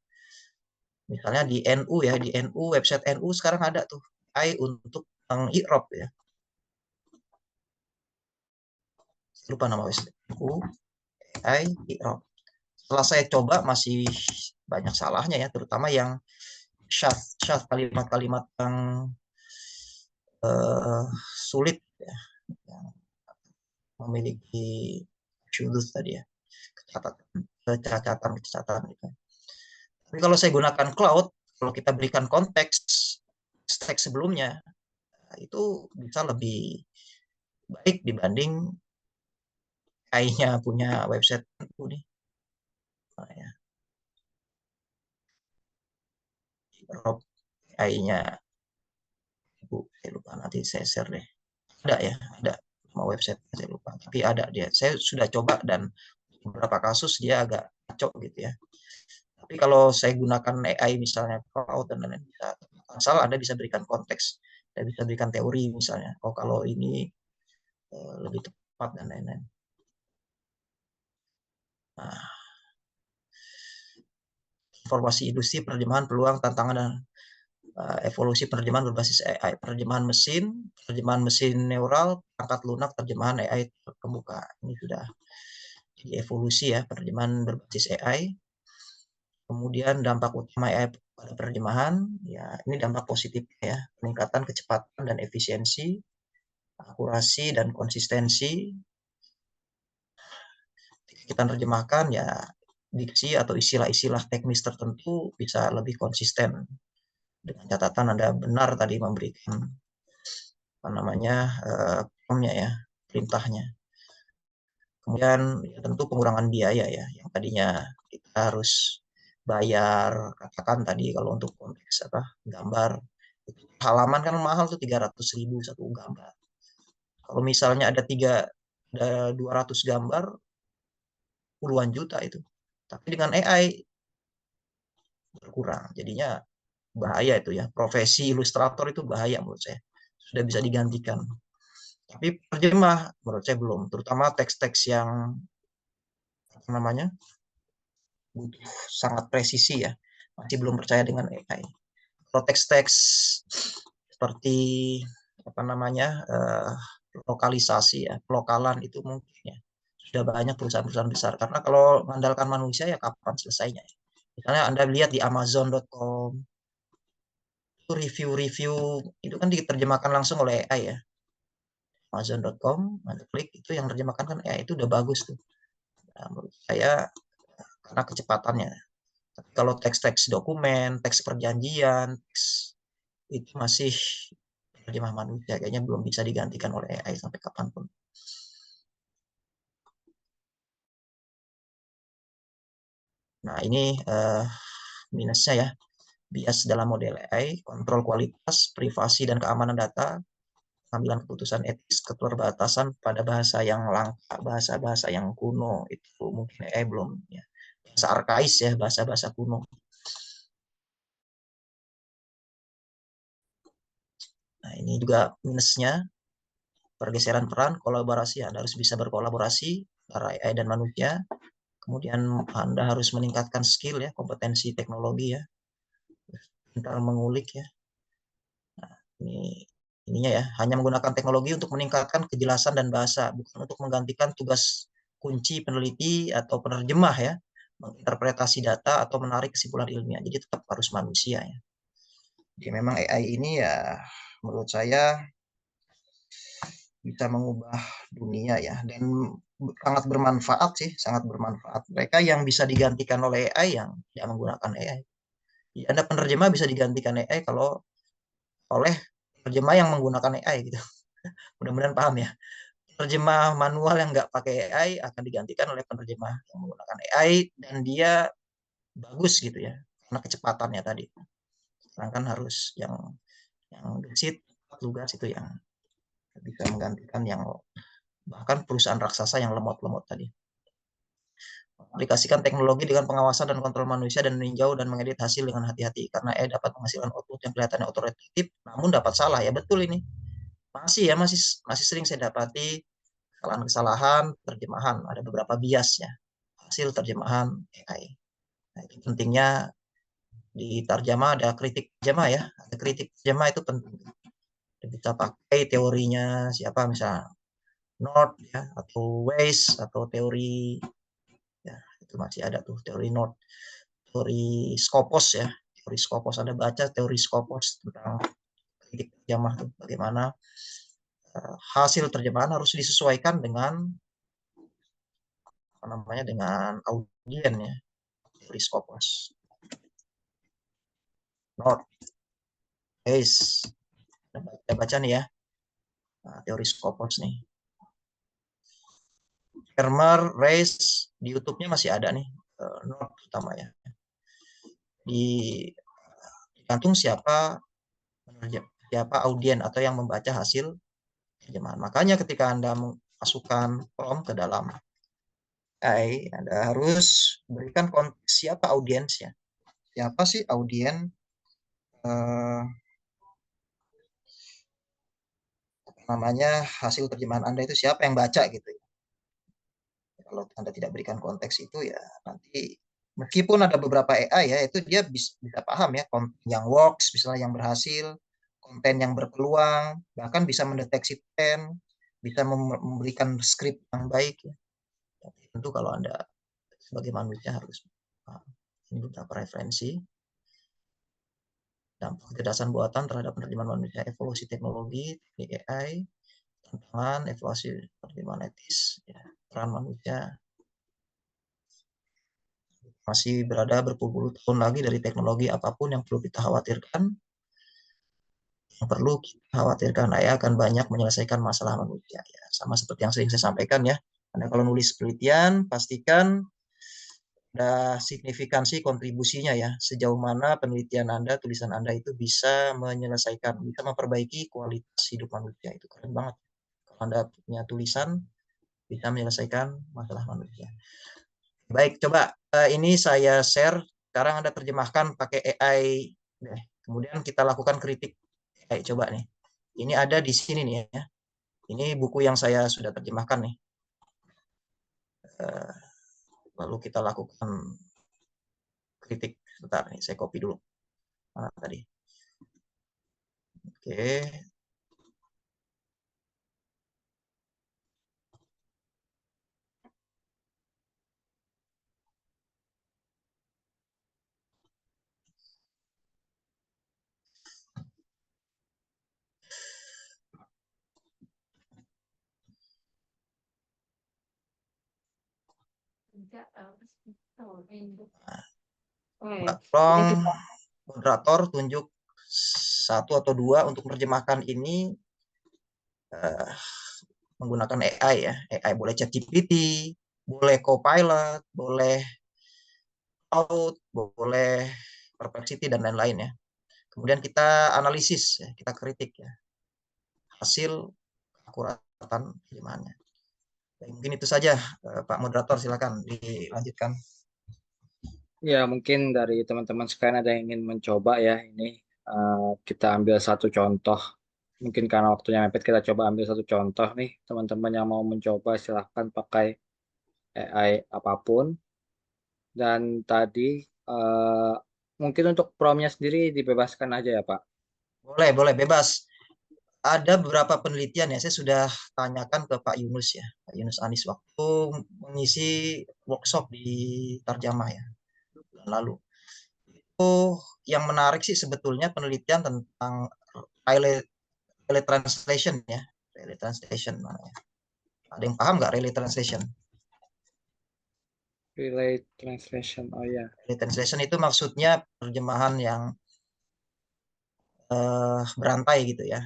Misalnya di NU ya, di NU website NU sekarang ada tuh AI untuk meng-i'rab ya. Lupa nama website NU AI i'rab. Setelah saya coba masih banyak salahnya ya, terutama yang syaf kalimat-kalimat yang uh, sulit ya, yang memiliki syudus tadi ya, kecacatan gitu. Tapi kalau saya gunakan cloud, kalau kita berikan konteks teks sebelumnya, itu bisa lebih baik dibanding AI-nya punya website nih. Nah, ya, AI-nya Bu, saya lupa nanti saya share deh. Ada ya, ada sama website saya lupa, tapi ada dia. Saya sudah coba dan beberapa kasus dia agak kacau gitu ya. Tapi kalau saya gunakan AI misalnya cloud dan lain-lain bisa asal Anda bisa berikan konteks, dan bisa berikan teori misalnya. Oh kalau ini lebih tepat dan lain-lain. Nah, informasi industri, terjemahan peluang, tantangan dan evolusi penerjemahan berbasis AI, terjemahan mesin neural, perangkat lunak, terjemahan AI terkemuka. Ini sudah jadi evolusi ya, penerjemahan berbasis AI. Kemudian dampak utama AI pada penerjemahan, ya ini dampak positif ya, peningkatan kecepatan dan efisiensi, akurasi dan konsistensi. Kita terjemahkan ya diksi atau istilah-istilah teknis tertentu bisa lebih konsisten dengan catatan Anda benar tadi memberikan apa namanya promnya ya, perintahnya. Kemudian ya, tentu pengurangan biaya ya, yang tadinya kita harus bayar, katakan tadi kalau untuk konteks apa gambar halaman kan mahal tuh 300.000 satu gambar. Kalau misalnya ada 200 gambar puluhan juta itu. Tapi dengan AI berkurang. Jadinya bahaya itu ya. Profesi ilustrator itu bahaya menurut saya. Sudah bisa digantikan. Tapi terjemah menurut saya belum, terutama teks-teks yang apa namanya butuh sangat presisi ya. Masih belum percaya dengan AI. Kalau teks-teks seperti apa namanya lokalisasi ya, lokalan itu mungkin ya sudah banyak perusahaan-perusahaan besar. Karena kalau mengandalkan manusia ya kapan selesainya? Misalnya Anda lihat di Amazon.com itu review-review itu kan diterjemahkan langsung oleh AI ya. Amazon.com, Anda klik itu yang terjemahkan kan AI itu udah bagus tuh. Nah, menurut saya karena kecepatannya. Tapi kalau teks-teks dokumen, teks perjanjian, teks itu masih terjemah manusia, kayaknya belum bisa digantikan oleh AI sampai kapanpun. Nah ini minusnya ya, bias dalam model AI, kontrol kualitas, privasi dan keamanan data, pengambilan keputusan etis, keterbatasan pada bahasa yang langka, bahasa-bahasa yang kuno, itu mungkin AI belum ya. Bahasa arkais ya, bahasa-bahasa kuno. Nah ini juga minusnya, pergeseran peran, kolaborasi, Anda harus bisa berkolaborasi antara AI dan manusia. Kemudian Anda harus meningkatkan skill ya, kompetensi teknologi ya, pintar mengulik ya. Nah, ininya ya, hanya menggunakan teknologi untuk meningkatkan kejelasan dan bahasa, bukan untuk menggantikan tugas kunci peneliti atau penerjemah ya, menginterpretasi data atau menarik kesimpulan ilmiah. Jadi tetap harus manusia ya. Jadi memang AI ini ya menurut saya bisa mengubah dunia ya dan sangat bermanfaat sih, sangat bermanfaat. Mereka yang bisa digantikan oleh AI yang tidak menggunakan AI. Ya, Anda penerjemah bisa digantikan AI kalau oleh penerjemah yang menggunakan AI gitu. Mudah-mudahan paham ya. Penerjemah manual yang nggak pakai AI akan digantikan oleh penerjemah yang menggunakan AI dan dia bagus gitu ya karena kecepatannya tadi. Sedangkan harus yang gesit, tugas itu yang bisa menggantikan yang bahkan perusahaan raksasa yang lemot-lemot tadi. Aplikasikan teknologi dengan pengawasan dan kontrol manusia dan meninjau dan mengedit hasil dengan hati-hati karena dapat menghasilkan output yang kelihatannya otoritatif namun dapat salah. Ya betul ini. Masih sering saya dapati kesalahan terjemahan, ada beberapa bias ya hasil terjemahan AI. Nah, itu pentingnya di tarjama ada kritik terjemah ya, ada kritik terjemah itu penting. Kita pakai teorinya siapa misalnya North ya atau Weiss atau teori ya itu masih ada tuh teori North, teori Scopus ya, teori Scopus ada baca teori Scopus tentang kritik terjemah tuh, bagaimana hasil terjemahan harus disesuaikan dengan apa namanya dengan audien ya, teori Scopus. North, Weiss, baca nih ya, nah, teori Scopus nih. Hermer, Race di YouTube-nya masih ada nih, North pertama ya. Digantung siapa siapa audien atau yang membaca hasil terjemahan. Makanya ketika Anda masukkan prompt ke dalam AI, Anda harus berikan konteks siapa audiensnya. Siapa sih audien namanya hasil terjemahan Anda itu siapa yang baca gitu ya. Kalau Anda tidak berikan konteks itu ya nanti meskipun ada beberapa AI ya itu dia bisa paham ya konten yang works misalnya yang berhasil, konten yang berpeluang, bahkan bisa mendeteksi tren, bisa memberikan skrip yang baik ya. Tapi tentu kalau Anda sebagai manusia harus paham. Ini beberapa referensi dampak kecerdasan buatan terhadap penerjemahan manusia, evolusi teknologi di AI, tantangan, evaluasi penerjemahan etis, ya, peran manusia masih berada berpuluh-puluh tahun lagi dari teknologi apapun yang perlu kita khawatirkan. Yang perlu kita khawatirkan AI akan banyak menyelesaikan masalah manusia. Ya, sama seperti yang sering saya sampaikan ya. Anda kalau nulis penelitian, pastikan ada signifikansi kontribusinya ya. Sejauh mana penelitian Anda, tulisan Anda itu bisa menyelesaikan, bisa memperbaiki kualitas hidup manusia. Itu keren banget. Kalau Anda punya tulisan, bisa menyelesaikan masalah manusia. Baik, coba ini saya share. Sekarang Anda terjemahkan pakai AI. Kemudian kita lakukan kritik. Coba nih. Ini ada di sini nih ya. Ini buku yang saya sudah terjemahkan nih. Lalu kita lakukan kritik. Bentar nih, saya copy dulu. Mana tadi? Oke. Tolong moderator tunjuk satu atau dua untuk menerjemahkan ini menggunakan AI ya. AI boleh ChatGPT, boleh Copilot, boleh Claude, boleh Perplexity dan lain-lain ya. Kemudian kita analisis ya, kita kritik ya hasil akuratan terjemahannya. Mungkin itu saja Pak Moderator, silakan dilanjutkan. Ya, mungkin dari teman-teman sekalian ada yang ingin mencoba ya ini. Kita ambil satu contoh. Mungkin karena waktunya mepet, kita coba ambil satu contoh nih. Teman-teman yang mau mencoba silahkan pakai AI apapun. Dan tadi eh, mungkin untuk promnya sendiri dibebaskan aja ya Pak. Boleh, boleh, bebas. Ada beberapa penelitian ya, saya sudah tanyakan ke Pak Yunus ya, Pak Yunus Anis waktu mengisi workshop di Tarjamah ya, lalu. Itu yang menarik sih sebetulnya penelitian tentang relay translation ya, relay translation. Ada yang paham nggak relay translation? Relay translation, oh ya. Relay translation itu maksudnya terjemahan yang berantai gitu ya.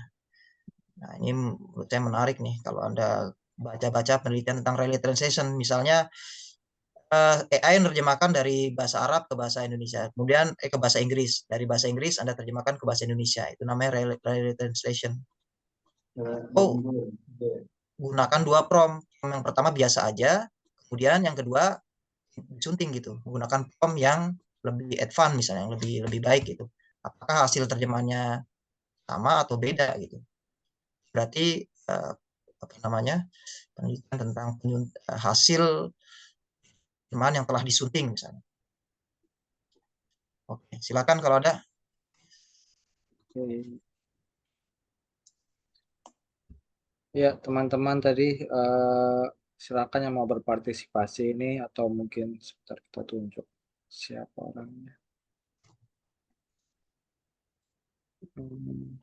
Nah, ini menurut saya menarik nih kalau Anda baca-baca penelitian tentang relay translation. Misalnya AI menerjemahkan dari bahasa Arab ke bahasa Indonesia, kemudian ke bahasa Inggris. Dari bahasa Inggris Anda terjemahkan ke bahasa Indonesia. Itu namanya relay translation. Oh, gunakan dua prompt. Yang pertama biasa aja, kemudian yang kedua disunting gitu, menggunakan prompt yang lebih advance misalnya, yang lebih baik gitu. Apakah hasil terjemahannya sama atau beda gitu. Berarti apa namanya, penelitian tentang hasil terjemahan yang telah disunting misalnya. Oke, silakan kalau ada. Oke. Ya, teman-teman tadi silakan yang mau berpartisipasi ini atau mungkin sebentar kita tunjuk siapa orangnya. Hmm,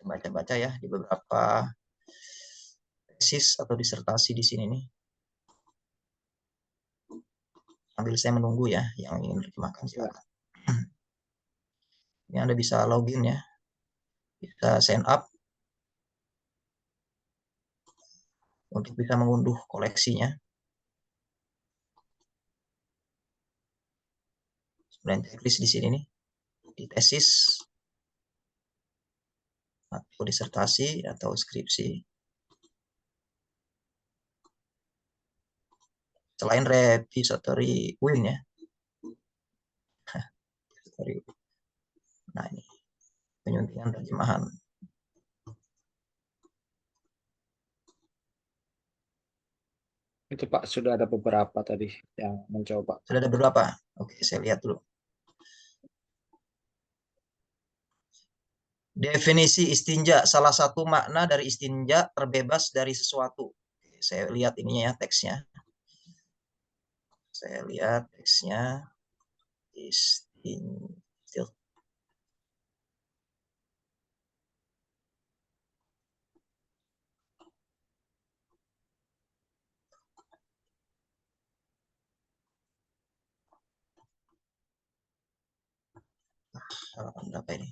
Baca-baca ya di beberapa tesis atau disertasi di sini nih. Sambil saya menunggu ya yang ingin menerjemahkan ya, silakan. Ini Anda bisa login ya, bisa sign up untuk bisa mengunduh koleksinya. Kemudian checklist di sini nih, di tesis atau disertasi atau skripsi. Selain repository Win ya. Nah ini penyuntingan terjemahan. itu Pak sudah ada beberapa tadi yang mencoba. Sudah ada berapa? Oke, saya lihat dulu. Definisi istinja, salah satu makna dari istinja terbebas dari sesuatu. Saya lihat ininya ya teksnya. Saya lihat teksnya. Istinja. Apa ini?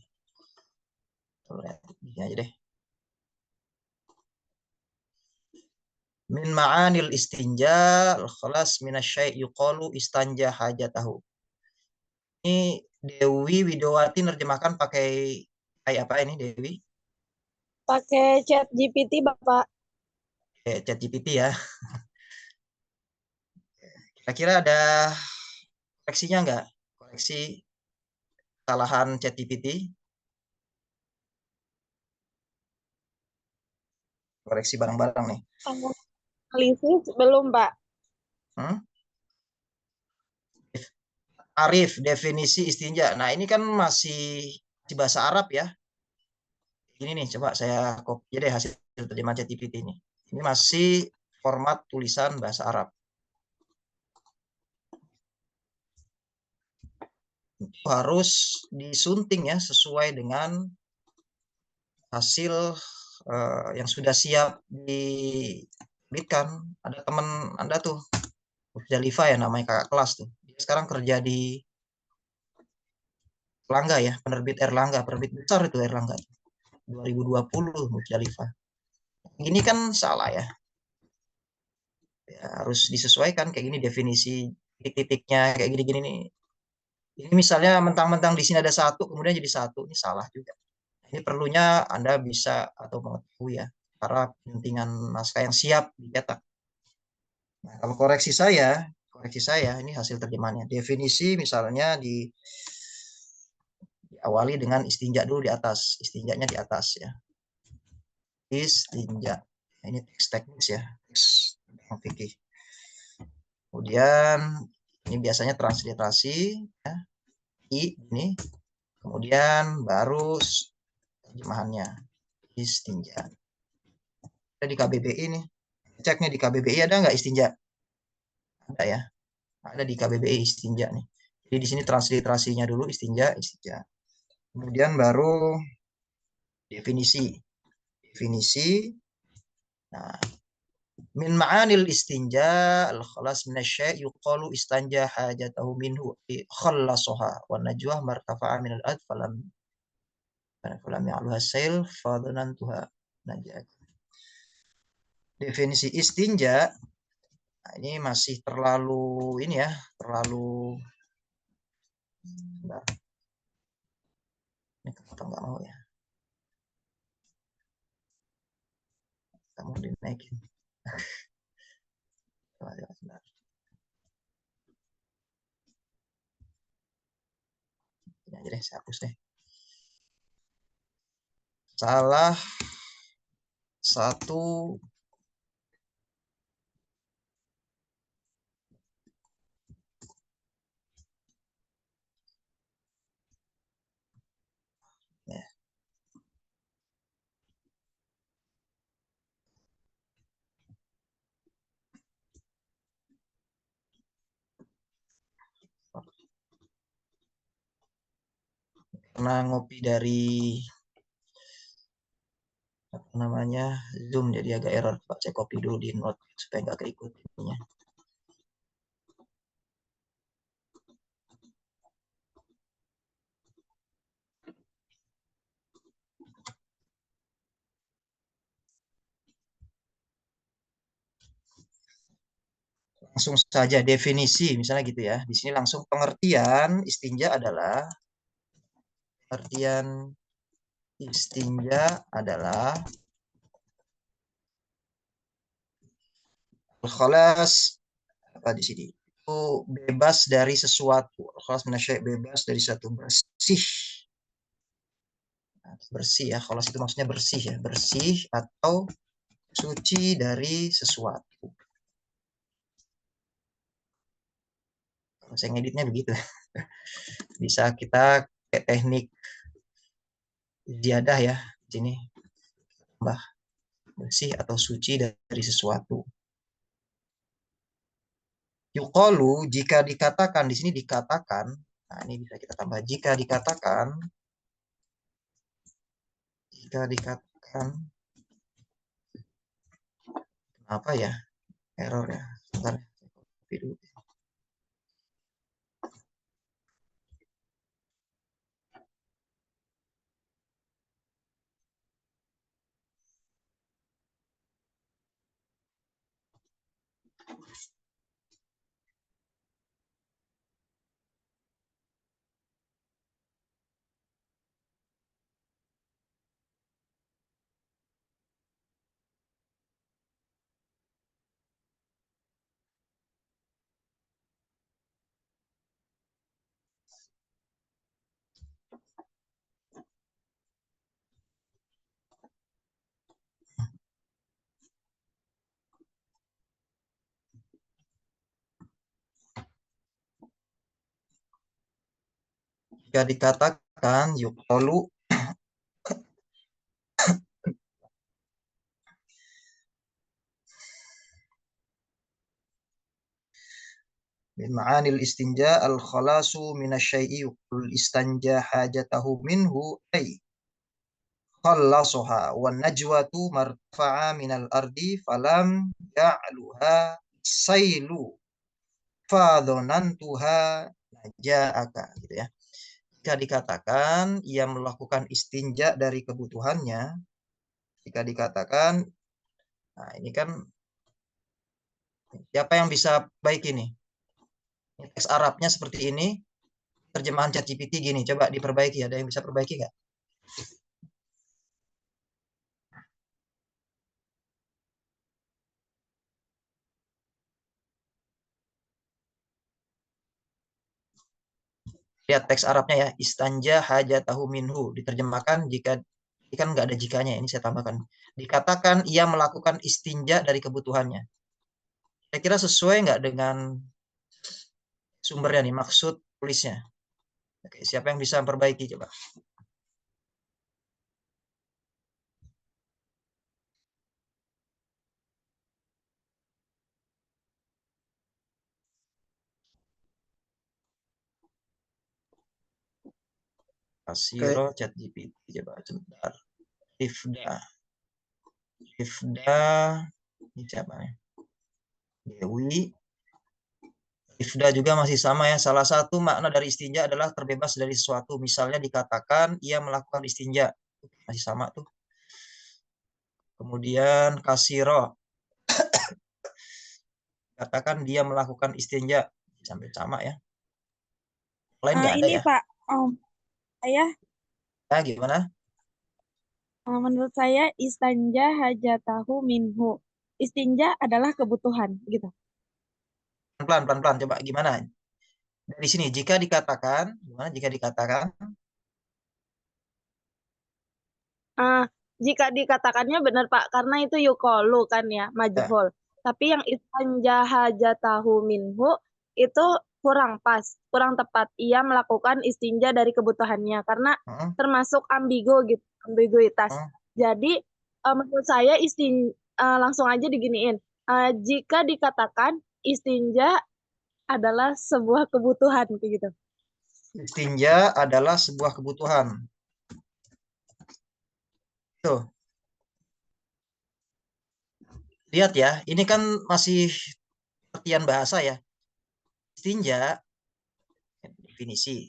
Lihat ini aja deh. Min ma'anil istinja, al-khalas minasyai' yuqalu istanja hajatahu. Ini Dewi Widowati nerjemahkan pakai apa ini Dewi? Pakai chat GPT, Bapak. Chat GPT ya. Kira-kira ada koreksinya nggak? Koreksi kesalahan chat GPT? Koreksi barang-barang nih. Analisis belum, Pak. Hmm? Arif, definisi istinja. Nah, ini kan masih bahasa Arab ya. Ini nih, coba saya copy deh hasil terjemahan ChatGPT ini. Ini masih format tulisan bahasa Arab. Itu harus disunting ya sesuai dengan hasil yang sudah siap diterbitkan. Ada teman Anda tuh, Jalifah ya namanya kakak kelas tuh. Dia sekarang kerja di Erlangga ya, penerbit Erlangga, penerbit besar itu Erlangga. 2020 Musdalifah. Ini kan salah ya. Ya, harus disesuaikan kayak gini definisi titik-titiknya kayak gini-gini nih. Ini misalnya mentang-mentang di sini ada satu kemudian jadi satu, ini salah juga. Ini perlunya Anda bisa atau mengetahui ya para pentingan naskah yang siap dicetak. Nah, kalau koreksi saya ini hasil terjemahannya. Definisi misalnya diawali dengan istinja dulu di atas, istinjanya di atas ya. Istinja. Ini teks teknis ya, teks tentang fikih. Kemudian ini biasanya transliterasi ya, ini kemudian baru terjemahannya istinja. Ada di KBBI ini, ceknya di KBBI ada nggak istinja? Ada ya, ada di KBBI istinja nih. Jadi di sini transliterasinya dulu istinja, istinja. Kemudian baru definisi, definisi. Nah, min ma'anil istinja al-khalas minasy yuqalu istanja hajatahu minhu khallasaha wa najwa martafa'a min al-ad falam ya'luha sail fadhanantuha najat. Definisi istinja nah ini masih terlalu ini ya, terlalu bentar, ini kenapa nggak mau ya? Kamu di naikin. Sebentar. Ini aja deh, saya hapus deh. Salah satu ya. Karena ngopi dari apa namanya Zoom jadi agak error. Pak, saya copy dulu di note supaya nggak keikut ininya. Langsung saja definisi misalnya gitu ya. Di sini langsung pengertian istinja adalah al-khalas apa di sini? Itu bebas dari sesuatu. Al-khalas minasyai' bebas dari satu bersih. Nah, bersih ya. Khalas itu maksudnya bersih ya, bersih atau suci dari sesuatu. Kalau saya ngeditnya begitu. Bisa kita kayak teknik ziyadah ya. Di sini tambah bersih atau suci dari sesuatu. Yuqalu jika dikatakan di sini dikatakan, nah ini bisa kita tambah jika dikatakan apa ya error ya. Sebentar, copy dulu. Jika dikatakan yuqalu min ma'anil istinja al-khalasu minasyai'i yuqul istanja hajatahu minhu ay khallasoha wan najwatu marfa'a minal ardi falam ya'luha sailu fadhonantuha naja'aka gitu ya. Jika dikatakan ia melakukan istinja dari kebutuhannya, jika dikatakan, nah ini kan siapa yang bisa baik ini? Teks Arabnya seperti ini, terjemahan ChatGPT gini, coba diperbaiki. Ada yang bisa perbaiki nggak? Lihat teks Arabnya ya, istanja hajatahu minhu. Diterjemahkan jika ini kan nggak ada jikanya, ini saya tambahkan. Dikatakan ia melakukan istinja dari kebutuhannya. Saya kira sesuai nggak dengan sumbernya nih, maksud tulisnya. Oke, siapa yang bisa memperbaiki coba? Kasiro ChatGPT coba sebentar. Ifda ini siapa nih? Dewi. Ifda juga masih sama ya. Salah satu makna dari istinja adalah terbebas dari sesuatu. Misalnya dikatakan ia melakukan istinja. Masih sama tuh. Kemudian kasiro. Katakan dia melakukan istinja. Sampai sama ya. Lain nggak ada Ini ya? Pak, saya Ya gimana? menurut saya istanja hajatahu minhu. istinja adalah kebutuhan gitu. Pelan-pelan coba gimana? Dari sini jika dikatakan gimana jika dikatakan Ah, jika dikatakannya benar Pak, karena itu yukolu kan ya, ya. majhul. Tapi yang istanja hajatahu minhu itu kurang pas, kurang tepat. Ia melakukan istinja dari kebutuhannya karena Heeh, termasuk ambigu gitu, ambiguitas. heeh. Jadi menurut saya langsung aja diginiin. Jika dikatakan istinja adalah sebuah kebutuhan kayak gitu. Istinja adalah sebuah kebutuhan. Tuh, lihat ya, ini kan masih pengertian bahasa ya. Istinja definisi.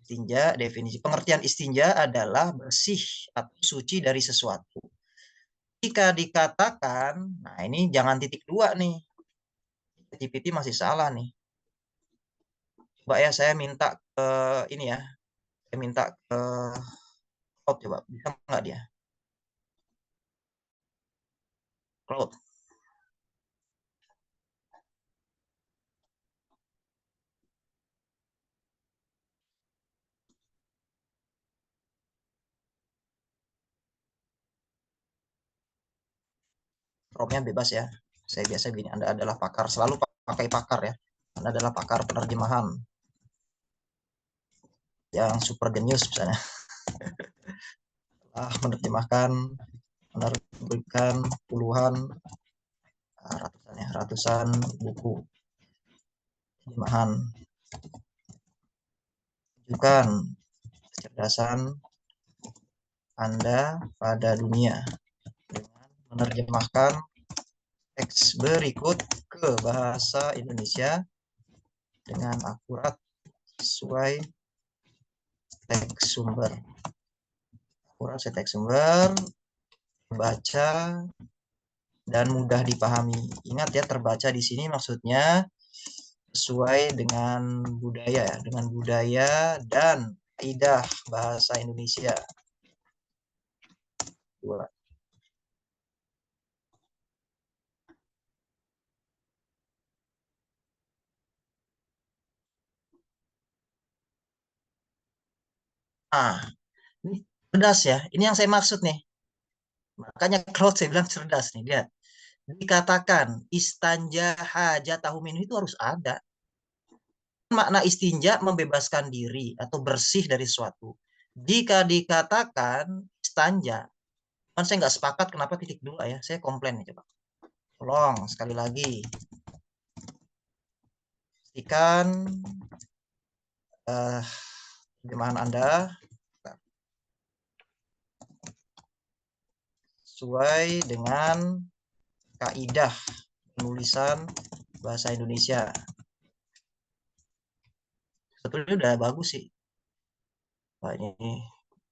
Istinja definisi. Pengertian istinja adalah bersih atau suci dari sesuatu. Jika dikatakan, nah ini jangan titik dua nih. GPT masih salah nih. Coba ya saya minta ke ini ya. Saya minta ke Cloud coba. Bisa nggak dia? Cloud. Promnya bebas ya. Saya biasa gini, Anda adalah pakar. Selalu pakai pakar ya. Anda adalah pakar penerjemahan yang super genius misalnya. Menerjemahkan, menerbitkan puluhan, ratusan buku terjemahan. Tunjukkan kecerdasan Anda pada dunia dengan menerjemahkan teks berikut ke bahasa Indonesia dengan akurat sesuai teks sumber. Akurat sesuai teks sumber, baca dan mudah dipahami. Ingat ya, terbaca di sini maksudnya sesuai dengan budaya ya, dengan budaya dan kaidah bahasa Indonesia. Dua. Nah, ini cerdas ya. Ini yang saya maksud nih. Makanya Claude saya bilang cerdas nih. Lihat. Dikatakan istanja hajatahu minhu itu harus ada. Makna istinja membebaskan diri atau bersih dari sesuatu. Jika dikatakan istanja, kan saya nggak sepakat kenapa titik dua ya. Saya komplain nih coba. Tolong sekali lagi. Pastikan terjemahan Anda sesuai dengan kaidah penulisan bahasa Indonesia. Sebetulnya udah bagus sih. Wah, ini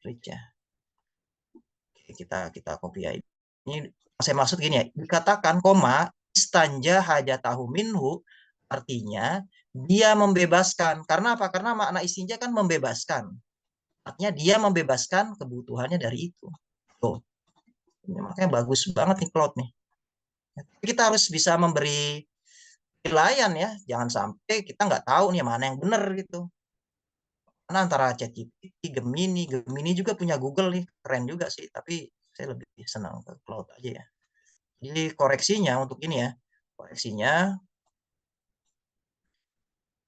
rich ya. Oke, kita copy ya. Ini saya maksud gini ya. Dikatakan koma istanja hajatahu minhu artinya dia membebaskan. Karena apa? Karena makna istinja kan membebaskan. Artinya dia membebaskan kebutuhannya dari itu. Tuh. Ini makanya bagus banget nih Cloud nih. Kita harus bisa memberi penilaian ya. Jangan sampai kita nggak tahu nih mana yang benar gitu. Karena antara ChatGPT, Gemini juga punya Google nih, keren juga sih. Tapi saya lebih senang ke Cloud aja ya. Jadi koreksinya untuk ini ya, koreksinya.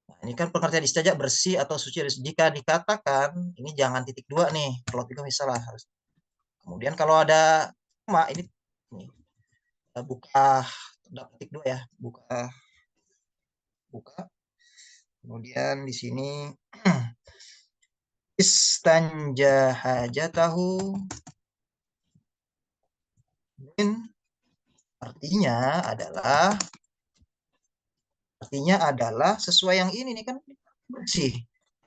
Nah, ini kan pengertian istajah bersih atau suci. Jika dikatakan, ini jangan titik dua nih. Cloud itu misalnya harus. Kemudian kalau ada koma, ini nih, buka titik dua ya, buka. Kemudian di sini istanja hajatahu min adalah artinya adalah sesuai yang ini nih kan bersih.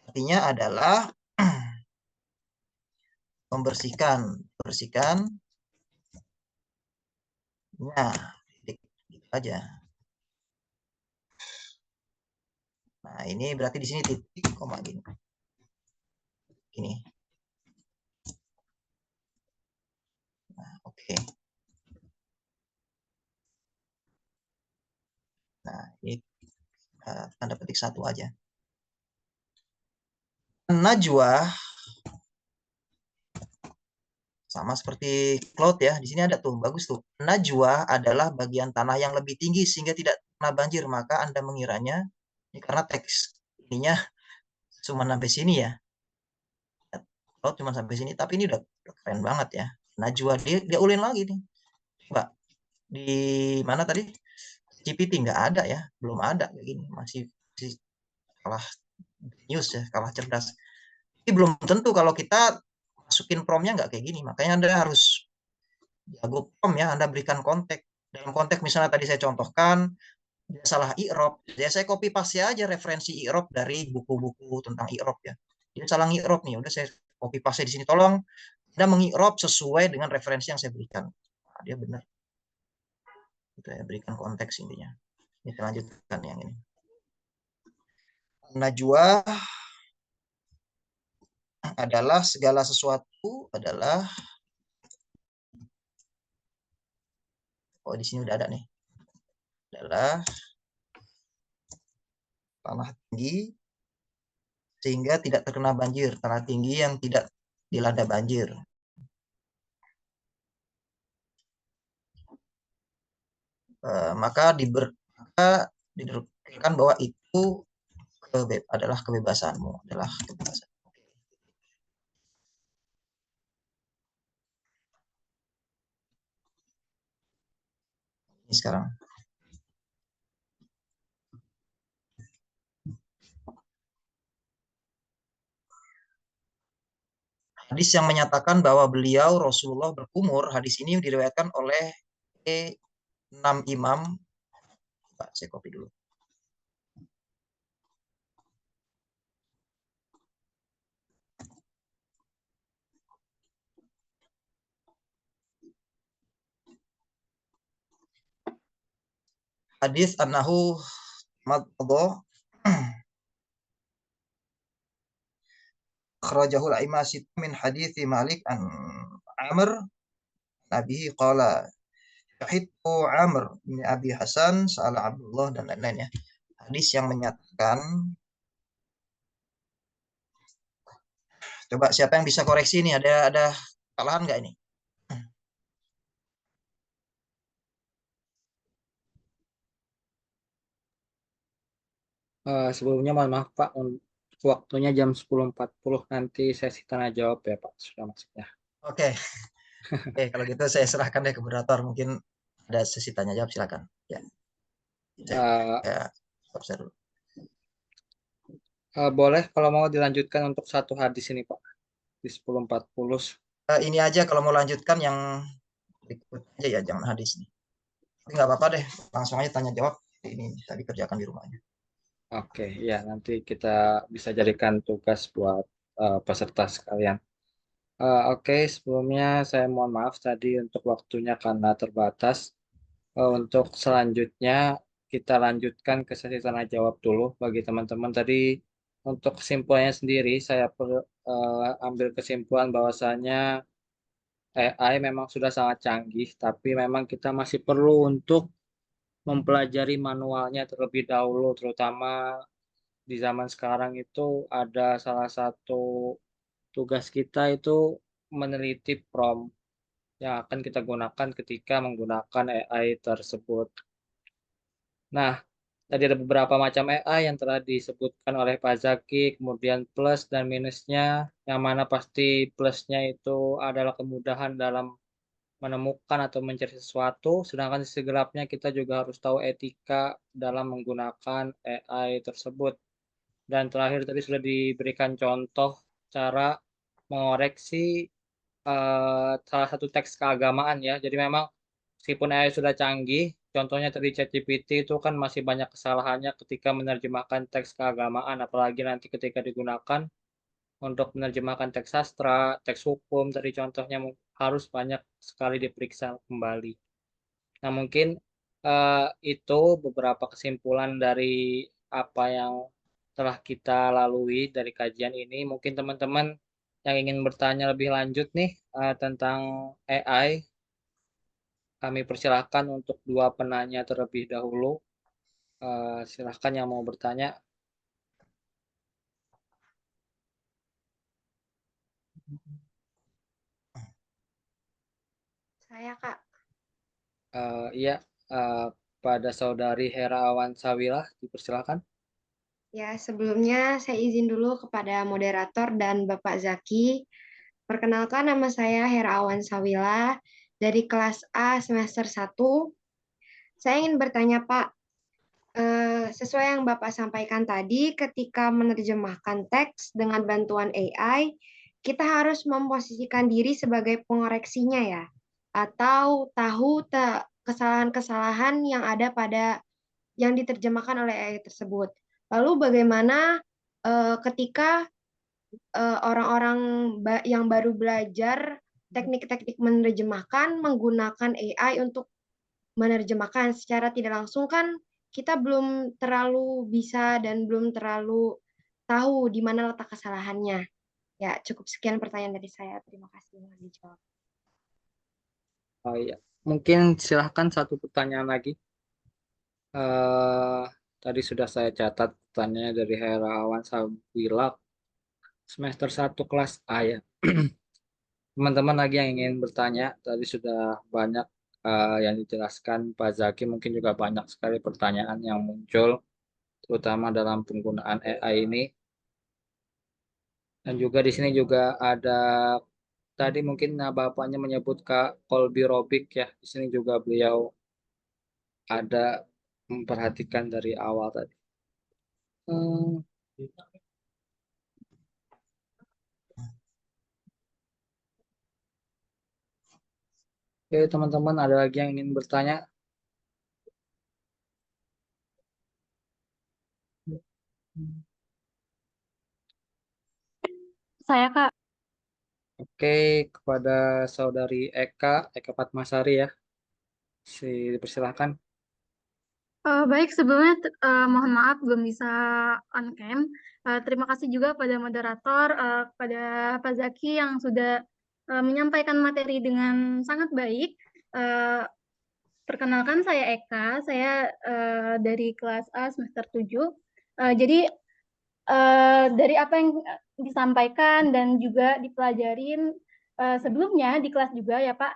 Artinya adalah membersihkan, bersihkan. Nah, gitu aja. Nah, ini berarti di sini titik koma gini. Ini. Nah, oke. Nah, ini tanda petik 1 aja. Najwa sama seperti cloud ya. Di sini ada tuh, bagus tuh. Najwa adalah bagian tanah yang lebih tinggi sehingga tidak kena banjir. Maka Anda mengiranya ini karena teks ininya cuma sampai sini ya. Cloud cuma sampai sini, tapi ini udah keren banget ya. Najwa dia ulin lagi nih. Coba di mana tadi? GPT nggak ada ya, belum ada kayak gini. Masih kalah news ya, kalah cerdas. Tapi belum tentu kalau kita masukin promnya nggak kayak gini. Makanya Anda harus jago prom ya, Anda berikan konteks. Dalam konteks misalnya tadi saya contohkan, dia salah i'rab, ya saya copy paste aja referensi i'rab dari buku-buku tentang i'rab ya. Dia salah i'rab nih, udah saya copy paste di sini. Tolong Anda mengi'rab sesuai dengan referensi yang saya berikan. Nah, dia benar. Itu ya, berikan konteks intinya. Ini kita lanjutkan yang ini. Najwa adalah segala sesuatu adalah, oh di sini udah ada nih, adalah tanah tinggi sehingga tidak terkena banjir, tanah tinggi yang tidak dilanda banjir. Maka dideklarasikan bahwa itu adalah kebebasanmu, adalah kebebasan. Ini sekarang. Hadis yang menyatakan bahwa beliau Rasulullah berkumur, hadis ini diriwayatkan oleh 6 imam. Saya copy dulu. Hadis annahu maddo akhrajahu al-imasi min hadits Malik an Amr Nabi qala Syahidtu Amr bin Abi Hasan Sa'ala Abdullah dan lain-lain ya. Hadis yang menyatakan, coba siapa yang bisa koreksi ini, ada kesalahan nggak ini? Sebelumnya mohon maaf Pak, waktunya jam 10.40 nanti sesi tanya jawab ya Pak, sudah masuknya. Oke. Oke, kalau gitu saya serahkan deh ke moderator, mungkin ada sesi tanya jawab, silakan. Ya. Ya, stop dulu. Boleh kalau mau dilanjutkan untuk satu hadis ini Pak, di 10.40. Ini aja kalau mau lanjutkan yang berikut aja ya, jangan hadis nih. Tapi nggak apa-apa deh, langsung aja tanya jawab. Ini tadi kerjakan di rumahnya. Oke, ya nanti kita bisa jadikan tugas buat peserta sekalian. Oke, sebelumnya saya mohon maaf tadi untuk waktunya karena terbatas. Untuk selanjutnya kita lanjutkan ke sesi tanya jawab dulu bagi teman-teman. Tadi untuk kesimpulannya sendiri saya ambil kesimpulan bahwasanya AI memang sudah sangat canggih, tapi memang kita masih perlu untuk mempelajari manualnya terlebih dahulu, terutama di zaman sekarang itu ada salah satu tugas kita itu meneliti prompt yang akan kita gunakan ketika menggunakan AI tersebut. Nah, tadi ada beberapa macam AI yang telah disebutkan oleh Pak Zaki, kemudian plus dan minusnya, yang mana pasti plusnya itu adalah kemudahan dalam menemukan atau mencari sesuatu, sedangkan sisi gelapnya kita juga harus tahu etika dalam menggunakan AI tersebut. Dan terakhir tadi sudah diberikan contoh cara mengoreksi salah satu teks keagamaan ya. Jadi memang meskipun AI sudah canggih, contohnya tadi ChatGPT itu kan masih banyak kesalahannya ketika menerjemahkan teks keagamaan, apalagi nanti ketika digunakan untuk menerjemahkan teks sastra, teks hukum, tadi contohnya harus banyak sekali diperiksa kembali. Nah, mungkin itu beberapa kesimpulan dari apa yang telah kita lalui dari kajian ini. Mungkin teman-teman yang ingin bertanya lebih lanjut nih tentang AI, kami persilahkan untuk dua penanya terlebih dahulu. Silahkan yang mau bertanya. Saya, Kak. Iya, eh, pada Saudari Herawan Sawilah, dipersilakan. Ya, sebelumnya saya izin dulu kepada moderator dan Bapak Zaki. Perkenalkan, nama saya Herawan Sawila dari kelas A semester 1. Saya ingin bertanya, Pak, sesuai yang Bapak sampaikan tadi, ketika menerjemahkan teks dengan bantuan AI, kita harus memposisikan diri sebagai pengoreksinya ya, atau tahu kesalahan-kesalahan yang ada pada yang diterjemahkan oleh AI tersebut. Lalu bagaimana ketika orang-orang yang baru belajar teknik-teknik menerjemahkan menggunakan AI untuk menerjemahkan secara tidak langsung kan kita belum terlalu bisa dan belum terlalu tahu di mana letak kesalahannya. Ya, cukup sekian pertanyaan dari saya. Terima kasih. Mohon dijawab. Oh iya, mungkin silahkan satu pertanyaan lagi. Eh, Tadi sudah saya catat pertanyaannya dari Herawan Sawilah, semester 1 kelas A ya. Teman-teman lagi yang ingin bertanya, tadi sudah banyak yang dijelaskan Pak Zaki, mungkin juga banyak sekali pertanyaan yang muncul, terutama dalam penggunaan AI ini. Dan juga di sini juga ada, tadi mungkin Bapaknya menyebut Kak Kolbi Robik ya, di sini juga beliau ada memperhatikan dari awal tadi. Hmm, Oke, teman-teman, ada lagi yang ingin bertanya? Saya, Kak. Oke, kepada Saudari Eka Fatmasari ya, dipersilahkan. Baik, sebelumnya mohon maaf belum bisa on cam. Terima kasih juga pada moderator, kepada Pak Zaki yang sudah menyampaikan materi dengan sangat baik. Eh, Perkenalkan saya Eka, saya dari kelas A semester 7. Jadi dari apa yang disampaikan dan juga dipelajarin sebelumnya di kelas juga ya Pak,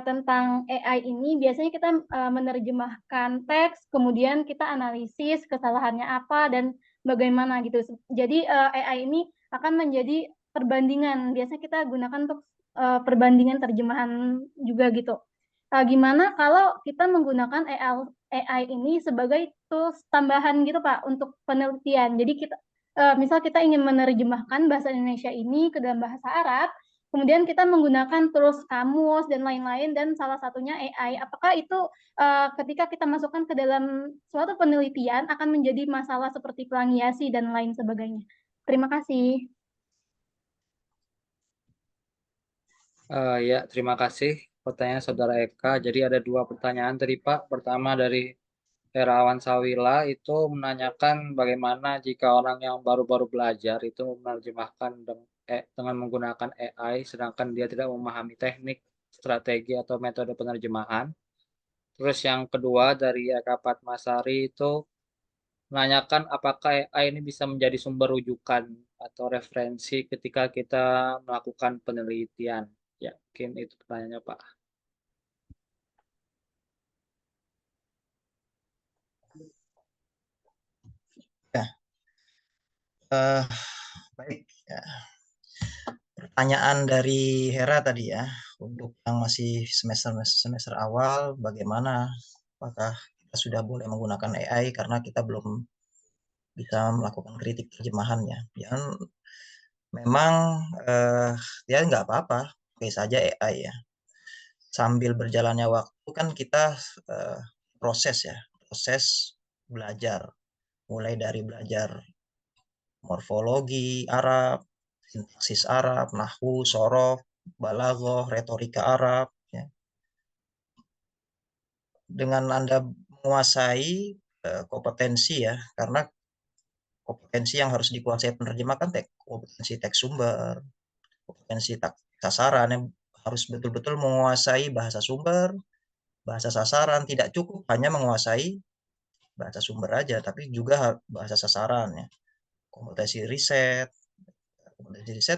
tentang AI ini biasanya kita menerjemahkan teks, kemudian kita analisis kesalahannya apa dan bagaimana gitu. Jadi AI ini akan menjadi perbandingan. Biasanya kita gunakan untuk perbandingan terjemahan juga gitu. Gimana kalau kita menggunakan AI ini sebagai tools tambahan gitu Pak untuk penelitian. Jadi kita misal kita ingin menerjemahkan bahasa Indonesia ini ke dalam bahasa Arab, kemudian kita menggunakan tools kamus dan lain-lain dan salah satunya AI. Apakah itu ketika kita masukkan ke dalam suatu penelitian akan menjadi masalah seperti plagiasi dan lain sebagainya? Terima kasih. Ya, terima kasih pertanyaan Saudara Eka. Jadi ada dua pertanyaan tadi Pak. Pertama dari Herawan Sawila itu menanyakan bagaimana jika orang yang baru-baru belajar itu menerjemahkan dengan menggunakan AI, sedangkan dia tidak memahami teknik, strategi, atau metode penerjemahan. Terus yang kedua dari Eka Fatmasari itu menanyakan apakah AI ini bisa menjadi sumber rujukan atau referensi ketika kita melakukan penelitian. Ya, mungkin itu pertanyaannya Pak. Ya, eh, baik. Ya. Pertanyaan dari Hera tadi ya, untuk yang masih semester awal, bagaimana? Apakah kita sudah boleh menggunakan AI karena kita belum bisa melakukan kritik terjemahannya? Ya, memang ya nggak apa-apa, oke saja AI ya. Sambil berjalannya waktu kan kita eh, proses ya, proses belajar, mulai dari belajar morfologi Arab, sintaksis Arab, nahwu, sorof, balaghah, retorika Arab. Ya. Dengan Anda menguasai kompetensi ya, karena kompetensi yang harus dikuasai penerjemah kan kompetensi teks sumber, kompetensi sasaran yang harus betul-betul menguasai bahasa sumber, bahasa sasaran. Tidak cukup hanya menguasai bahasa sumber aja, tapi juga bahasa sasaran ya. Kompetensi riset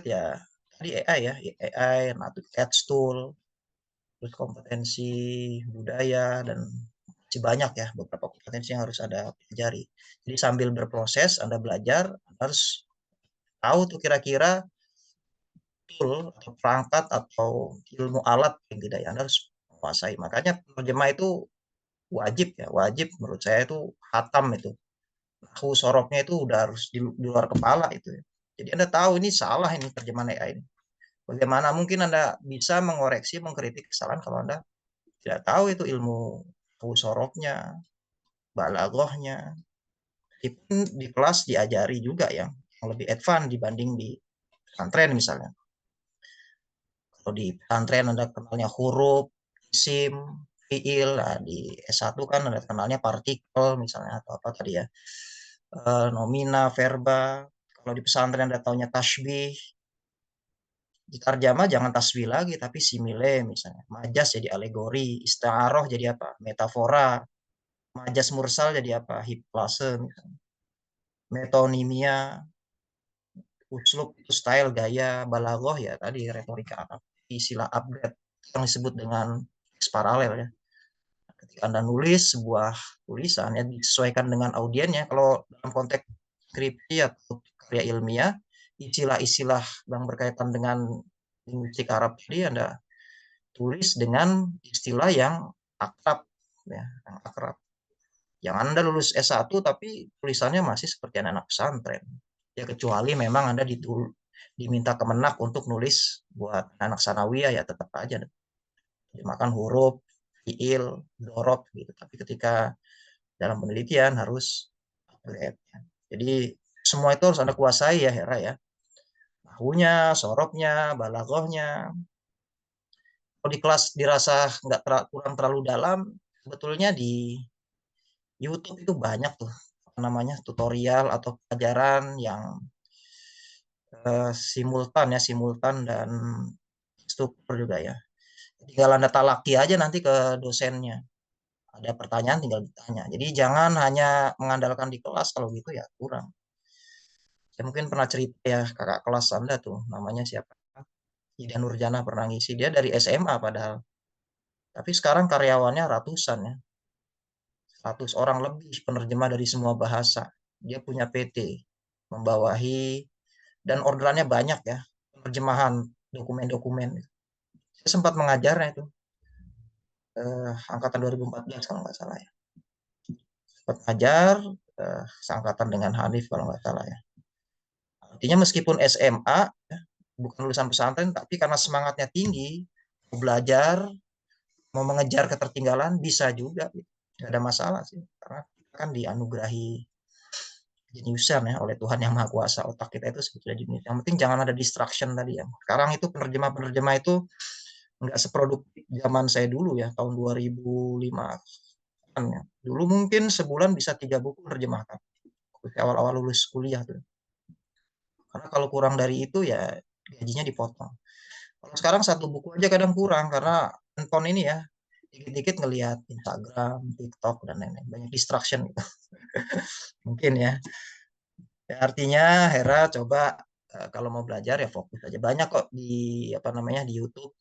ya tadi AI ya, AI, Edge tool, terus kompetensi budaya, dan masih banyak ya beberapa kompetensi yang harus Anda pelajari. Jadi sambil berproses Anda belajar, Anda harus tahu tuh kira-kira tool atau perangkat atau ilmu alat yang tidak Anda harus menguasai. Makanya penerjemah itu wajib ya, wajib menurut saya itu hatam itu. Nahu sorofnya itu udah harus di luar kepala itu ya. Jadi Anda tahu ini salah ini terjemahan AI ini. Bagaimana mungkin Anda bisa mengoreksi, mengkritik kesalahan kalau Anda tidak tahu itu ilmu nahu sorofnya, balaghahnya. Itu di kelas diajari juga yang lebih advance dibanding di pesantren misalnya. Kalau di pesantren Anda kenalnya huruf, isim, fiil, nah di S1 kan Anda kenalnya partikel misalnya atau apa tadi ya, nomina, verba. Kalau di pesantren Anda taunya tasbih, di tarjamah jangan tasbih lagi tapi simile misalnya. Majas jadi alegori, isti'aroh jadi apa? Metafora. Majas mursal jadi apa? Hiplase misalnya. Metonimia, uslub itu style, gaya, balaghah ya tadi retorika Arab. Istilah upgrade yang disebut dengan teks paralel ya. Ketika Anda nulis sebuah tulisan ya disesuaikan dengan audiennya. Kalau dalam konteks skripsi atau karya ilmiah, istilah-istilah yang berkaitan dengan linguistik Arab tadi Anda tulis dengan istilah yang akrab ya, yang akrab. Jangan Anda lulus S1 tapi tulisannya masih seperti anak-anak pesantren. Ya kecuali memang Anda diminta Kemenak untuk nulis buat anak sanawiyah ya tetap aja makan huruf, fiil, dorob gitu. Tapi ketika dalam penelitian harus upgrade. Jadi semua itu harus Anda kuasai ya Hera ya. Nahunya, sorobnya, balaghahnya. Kalau di kelas dirasa kurang terlalu dalam, sebetulnya di YouTube itu banyak tuh namanya tutorial atau pelajaran yang simultan dan instruktur juga ya. Tinggal Anda talaki aja nanti ke dosennya. Ada pertanyaan tinggal ditanya. Jadi jangan hanya mengandalkan di kelas, kalau gitu ya kurang. Saya mungkin pernah cerita ya kakak kelas Anda tuh namanya siapa? Ida Nurjana pernah ngisi, dia dari SMA padahal. Tapi sekarang karyawannya ratusan ya. 100 orang lebih penerjemah dari semua bahasa. Dia punya PT, membawahi, dan orderannya banyak ya. Penerjemahan dokumen-dokumen. Saya sempat mengajarnya itu. Angkatan 2014 kalau nggak salah ya. Sempat ngajar, seangkatan dengan Hanif kalau nggak salah ya. Artinya meskipun SMA, ya, bukan lulusan pesantren, tapi karena semangatnya tinggi, mau belajar, mau mengejar ketertinggalan, bisa juga. Nggak ada masalah sih. Karena kita kan dianugerahi jeniusan ya oleh Tuhan Yang Maha Kuasa. Otak kita itu sebetulnya jenius. Yang penting jangan ada distraction tadi ya. Sekarang itu penerjemah-penerjemah itu nggak seproduktif zaman saya dulu ya, tahun 2005. Ya. Dulu mungkin sebulan bisa 3 buku menerjemahkan. Awal-awal lulus kuliah tuh. Karena kalau kurang dari itu ya gajinya dipotong. Kalau sekarang 1 buku aja kadang kurang karena handphone ini ya dikit-dikit ngelihat Instagram, TikTok dan lain-lain, banyak distraction gitu. Mungkin ya. Ya artinya Hera coba kalau mau belajar ya fokus aja. Banyak kok di di YouTube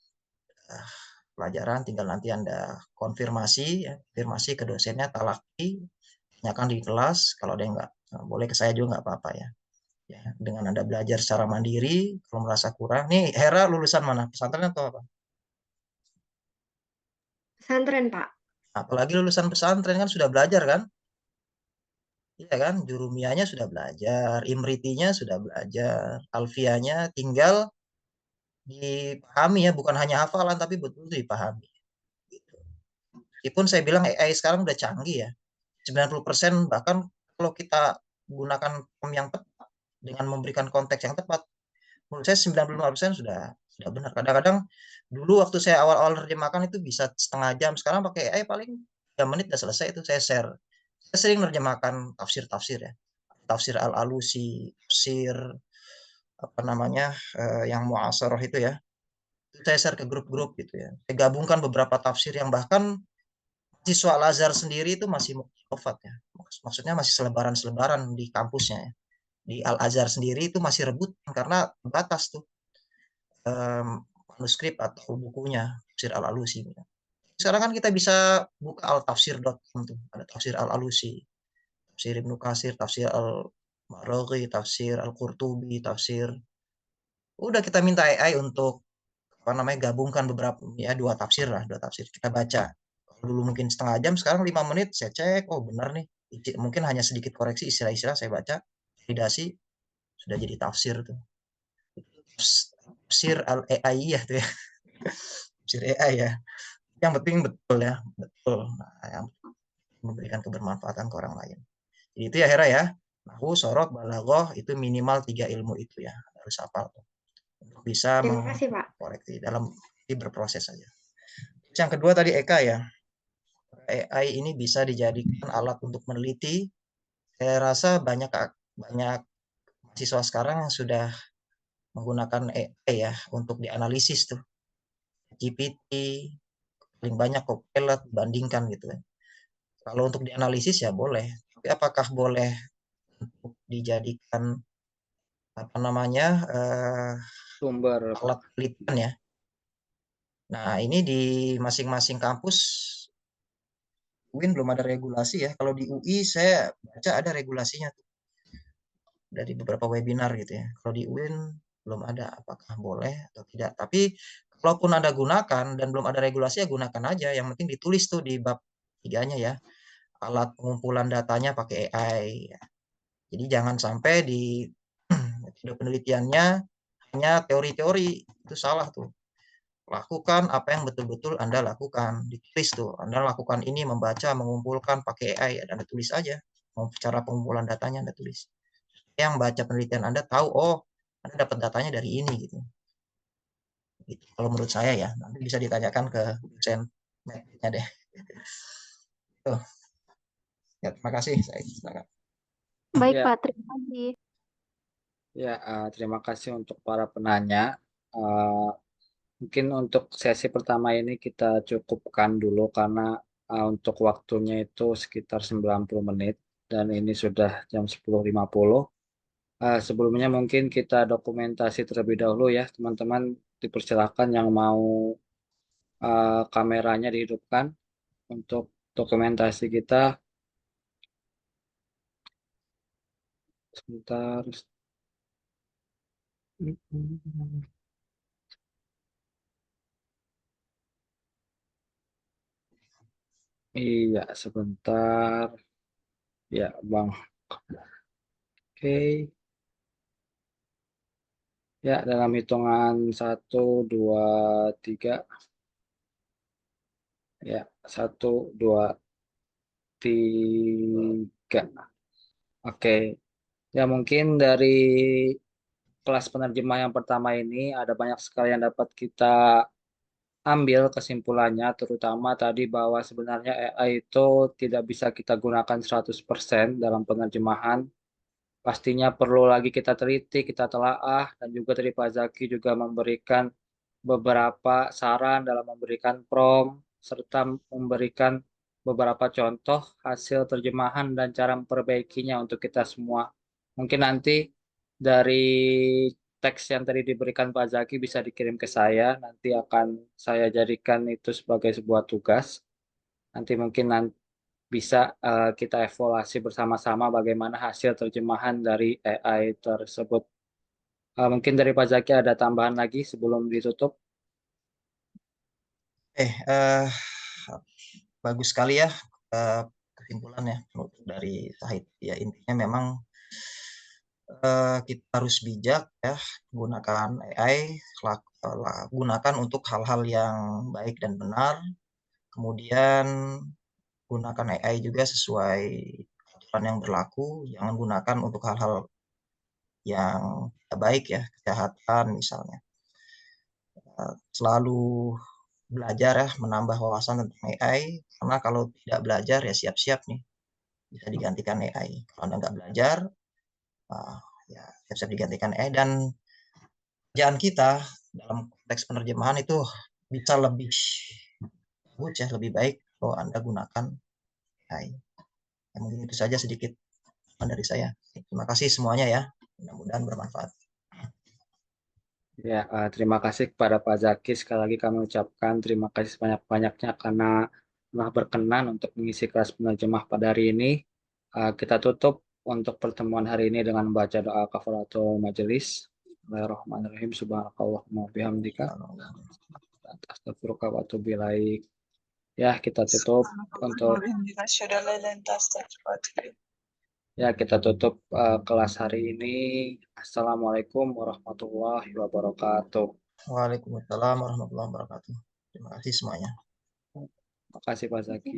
pelajaran, tinggal nanti Anda konfirmasi ke dosennya, talaki, tanyakan di kelas. Kalau ada yang nggak boleh ke saya juga nggak apa-apa ya. Ya, dengan Anda belajar secara mandiri, kalau merasa kurang. Nih, Hera lulusan mana? Pesantren atau apa? Pesantren, Pak. Apalagi lulusan pesantren kan sudah belajar kan? Iya kan? Jurumianya sudah belajar, Imritinya sudah belajar, Alfianya tinggal dipahami ya, bukan hanya hafalan tapi betul dipahami. Gitu. Meskipun saya bilang AI sekarang udah canggih ya. 90% bahkan kalau kita gunakan form yang tepat dengan memberikan konteks yang tepat, menurut saya 95% sudah benar. Kadang-kadang dulu waktu saya awal-awal nerjemahkan itu bisa setengah jam, sekarang pakai AI paling 3 menit udah selesai itu saya share. Saya sering nerjemahkan tafsir-tafsir ya. Tafsir Al-Alusi, tafsir yang mu'asarah itu ya. Itu saya share ke grup-grup gitu ya. Saya gabungkan beberapa tafsir yang bahkan siswa Al-Azhar sendiri itu masih mukhtalafat ya. Maksudnya masih selebaran-selebaran di kampusnya ya. Di Al-Azhar sendiri itu masih rebutan karena terbatas tuh manuskrip atau bukunya tafsir Al-Alusi. Sekarang kan kita bisa buka altafsir.com tuh, ada tafsir Al-Alusi, tafsir Ibnu Katsir, tafsir Al-Maraghi, tafsir Al-Qurtubi, tafsir. Udah kita minta AI untuk apa namanya gabungkan beberapa ya dua tafsir kita baca. Kalau dulu mungkin setengah jam, sekarang 5 menit saya cek, oh benar nih. Mungkin hanya sedikit koreksi istilah-istilah saya baca, validasi sudah jadi tafsir tuh. Tafsir al-AI ya tuh ya. Tafsir AI ya. Yang penting betul ya, betul. Nah, yang memberikan kebermanfaatan ke orang lain. Jadi itu ya Hera ya. Nahwu, sorot, balaghah itu minimal 3 ilmu itu ya. Harus hafal tuh. Untuk bisa Terima kasih, Pak. mengkoreksi dalam berproses saja. Yang kedua tadi Eka ya. AI ini bisa dijadikan alat untuk meneliti. Saya rasa banyak mahasiswa sekarang yang sudah menggunakan AI ya untuk dianalisis tuh. GPT paling banyak Copilot dibandingkan gitu ya. Kalau untuk dianalisis ya boleh, tapi apakah boleh untuk dijadikan apa namanya Sumber alat penelitian ya? Nah ini di masing-masing kampus UIN belum ada regulasi ya. Kalau di UI saya baca ada regulasinya tuh dari beberapa webinar gitu ya. Kalau di UIN belum ada apakah boleh atau tidak. Tapi kalaupun ada gunakan dan belum ada regulasi ya gunakan aja. Yang penting ditulis tuh di bab 3-nya ya. Alat pengumpulan datanya pakai AI. Jadi jangan sampai di penelitiannya hanya teori-teori. Itu salah tuh. Lakukan apa yang betul-betul Anda lakukan. Ditulis tuh. Anda lakukan ini membaca, mengumpulkan pakai AI. Anda tulis aja. Cara pengumpulan datanya Anda tulis. Yang baca penelitian Anda tahu, oh Anda dapat datanya dari ini gitu. Gitu. Kalau menurut saya ya, nanti bisa ditanyakan ke dosen mednya deh. Tuh. Ya, terima kasih. Saya silakan. Baik, Ya. Pak. Terima kasih. Ya, terima kasih untuk para penanya. Mungkin untuk sesi pertama ini kita cukupkan dulu karena untuk waktunya itu sekitar 90 menit dan ini sudah jam 10.50. Sebelumnya mungkin kita dokumentasi terlebih dahulu ya, teman-teman dipersilakan yang mau kameranya dihidupkan untuk dokumentasi kita. Sebentar. Iya, sebentar. Ya, Bang. Oke. Ya, dalam hitungan 1, 2, 3. Ya, 1, 2, 3. Oke. Ya, mungkin dari kelas penerjemah yang pertama ini ada banyak sekali yang dapat kita ambil kesimpulannya, terutama tadi bahwa sebenarnya AI itu tidak bisa kita gunakan 100% dalam penerjemahan. Pastinya perlu lagi kita teliti, kita telaah, dan juga tadi Pak Zaki juga memberikan beberapa saran dalam memberikan prompt, serta memberikan beberapa contoh hasil terjemahan dan cara memperbaikinya untuk kita semua. Mungkin nanti dari teks yang tadi diberikan Pak Zaki bisa dikirim ke saya, nanti akan saya jadikan itu sebagai sebuah tugas. Nanti mungkin bisa kita evaluasi bersama-sama bagaimana hasil terjemahan dari AI tersebut. Mungkin dari Pak Zaki ada tambahan lagi sebelum ditutup. Bagus sekali ya kesimpulannya dari Sahid. Ya intinya memang kita harus bijak ya gunakan AI, gunakan untuk hal-hal yang baik dan benar. Kemudian gunakan AI juga sesuai aturan yang berlaku. Jangan gunakan untuk hal-hal yang tidak baik ya, kejahatan misalnya. Selalu belajar ya, menambah wawasan tentang AI. Karena kalau tidak belajar ya siap-siap nih bisa digantikan AI. Kalau Anda nggak belajar, ya siap-siap digantikan AI. Dan kerjaan kita dalam konteks penerjemahan itu bisa lebih bagus ya, lebih baik kalau Anda gunakan AI. Ya, mungkin itu saja sedikit dari saya. Terima kasih semuanya ya. Mudah-mudahan bermanfaat. Ya, terima kasih kepada Pak Zaki. Sekali lagi kami ucapkan terima kasih sebanyak-banyaknya karena telah berkenan untuk mengisi kelas penerjemah pada hari ini. Kita tutup untuk pertemuan hari ini dengan membaca doa kafaratul majelis. Bismillahirrahmanirrahim. Subhanakallahumma bihamdika. Astagfiruka wa atubu ilaik. Ya, kita tutup untuk ya kita tutup kelas hari ini. Assalamualaikum warahmatullahi wabarakatuh. Waalaikumsalam warahmatullahi wabarakatuh. Terima kasih semuanya. Terima kasih Pak Zaki.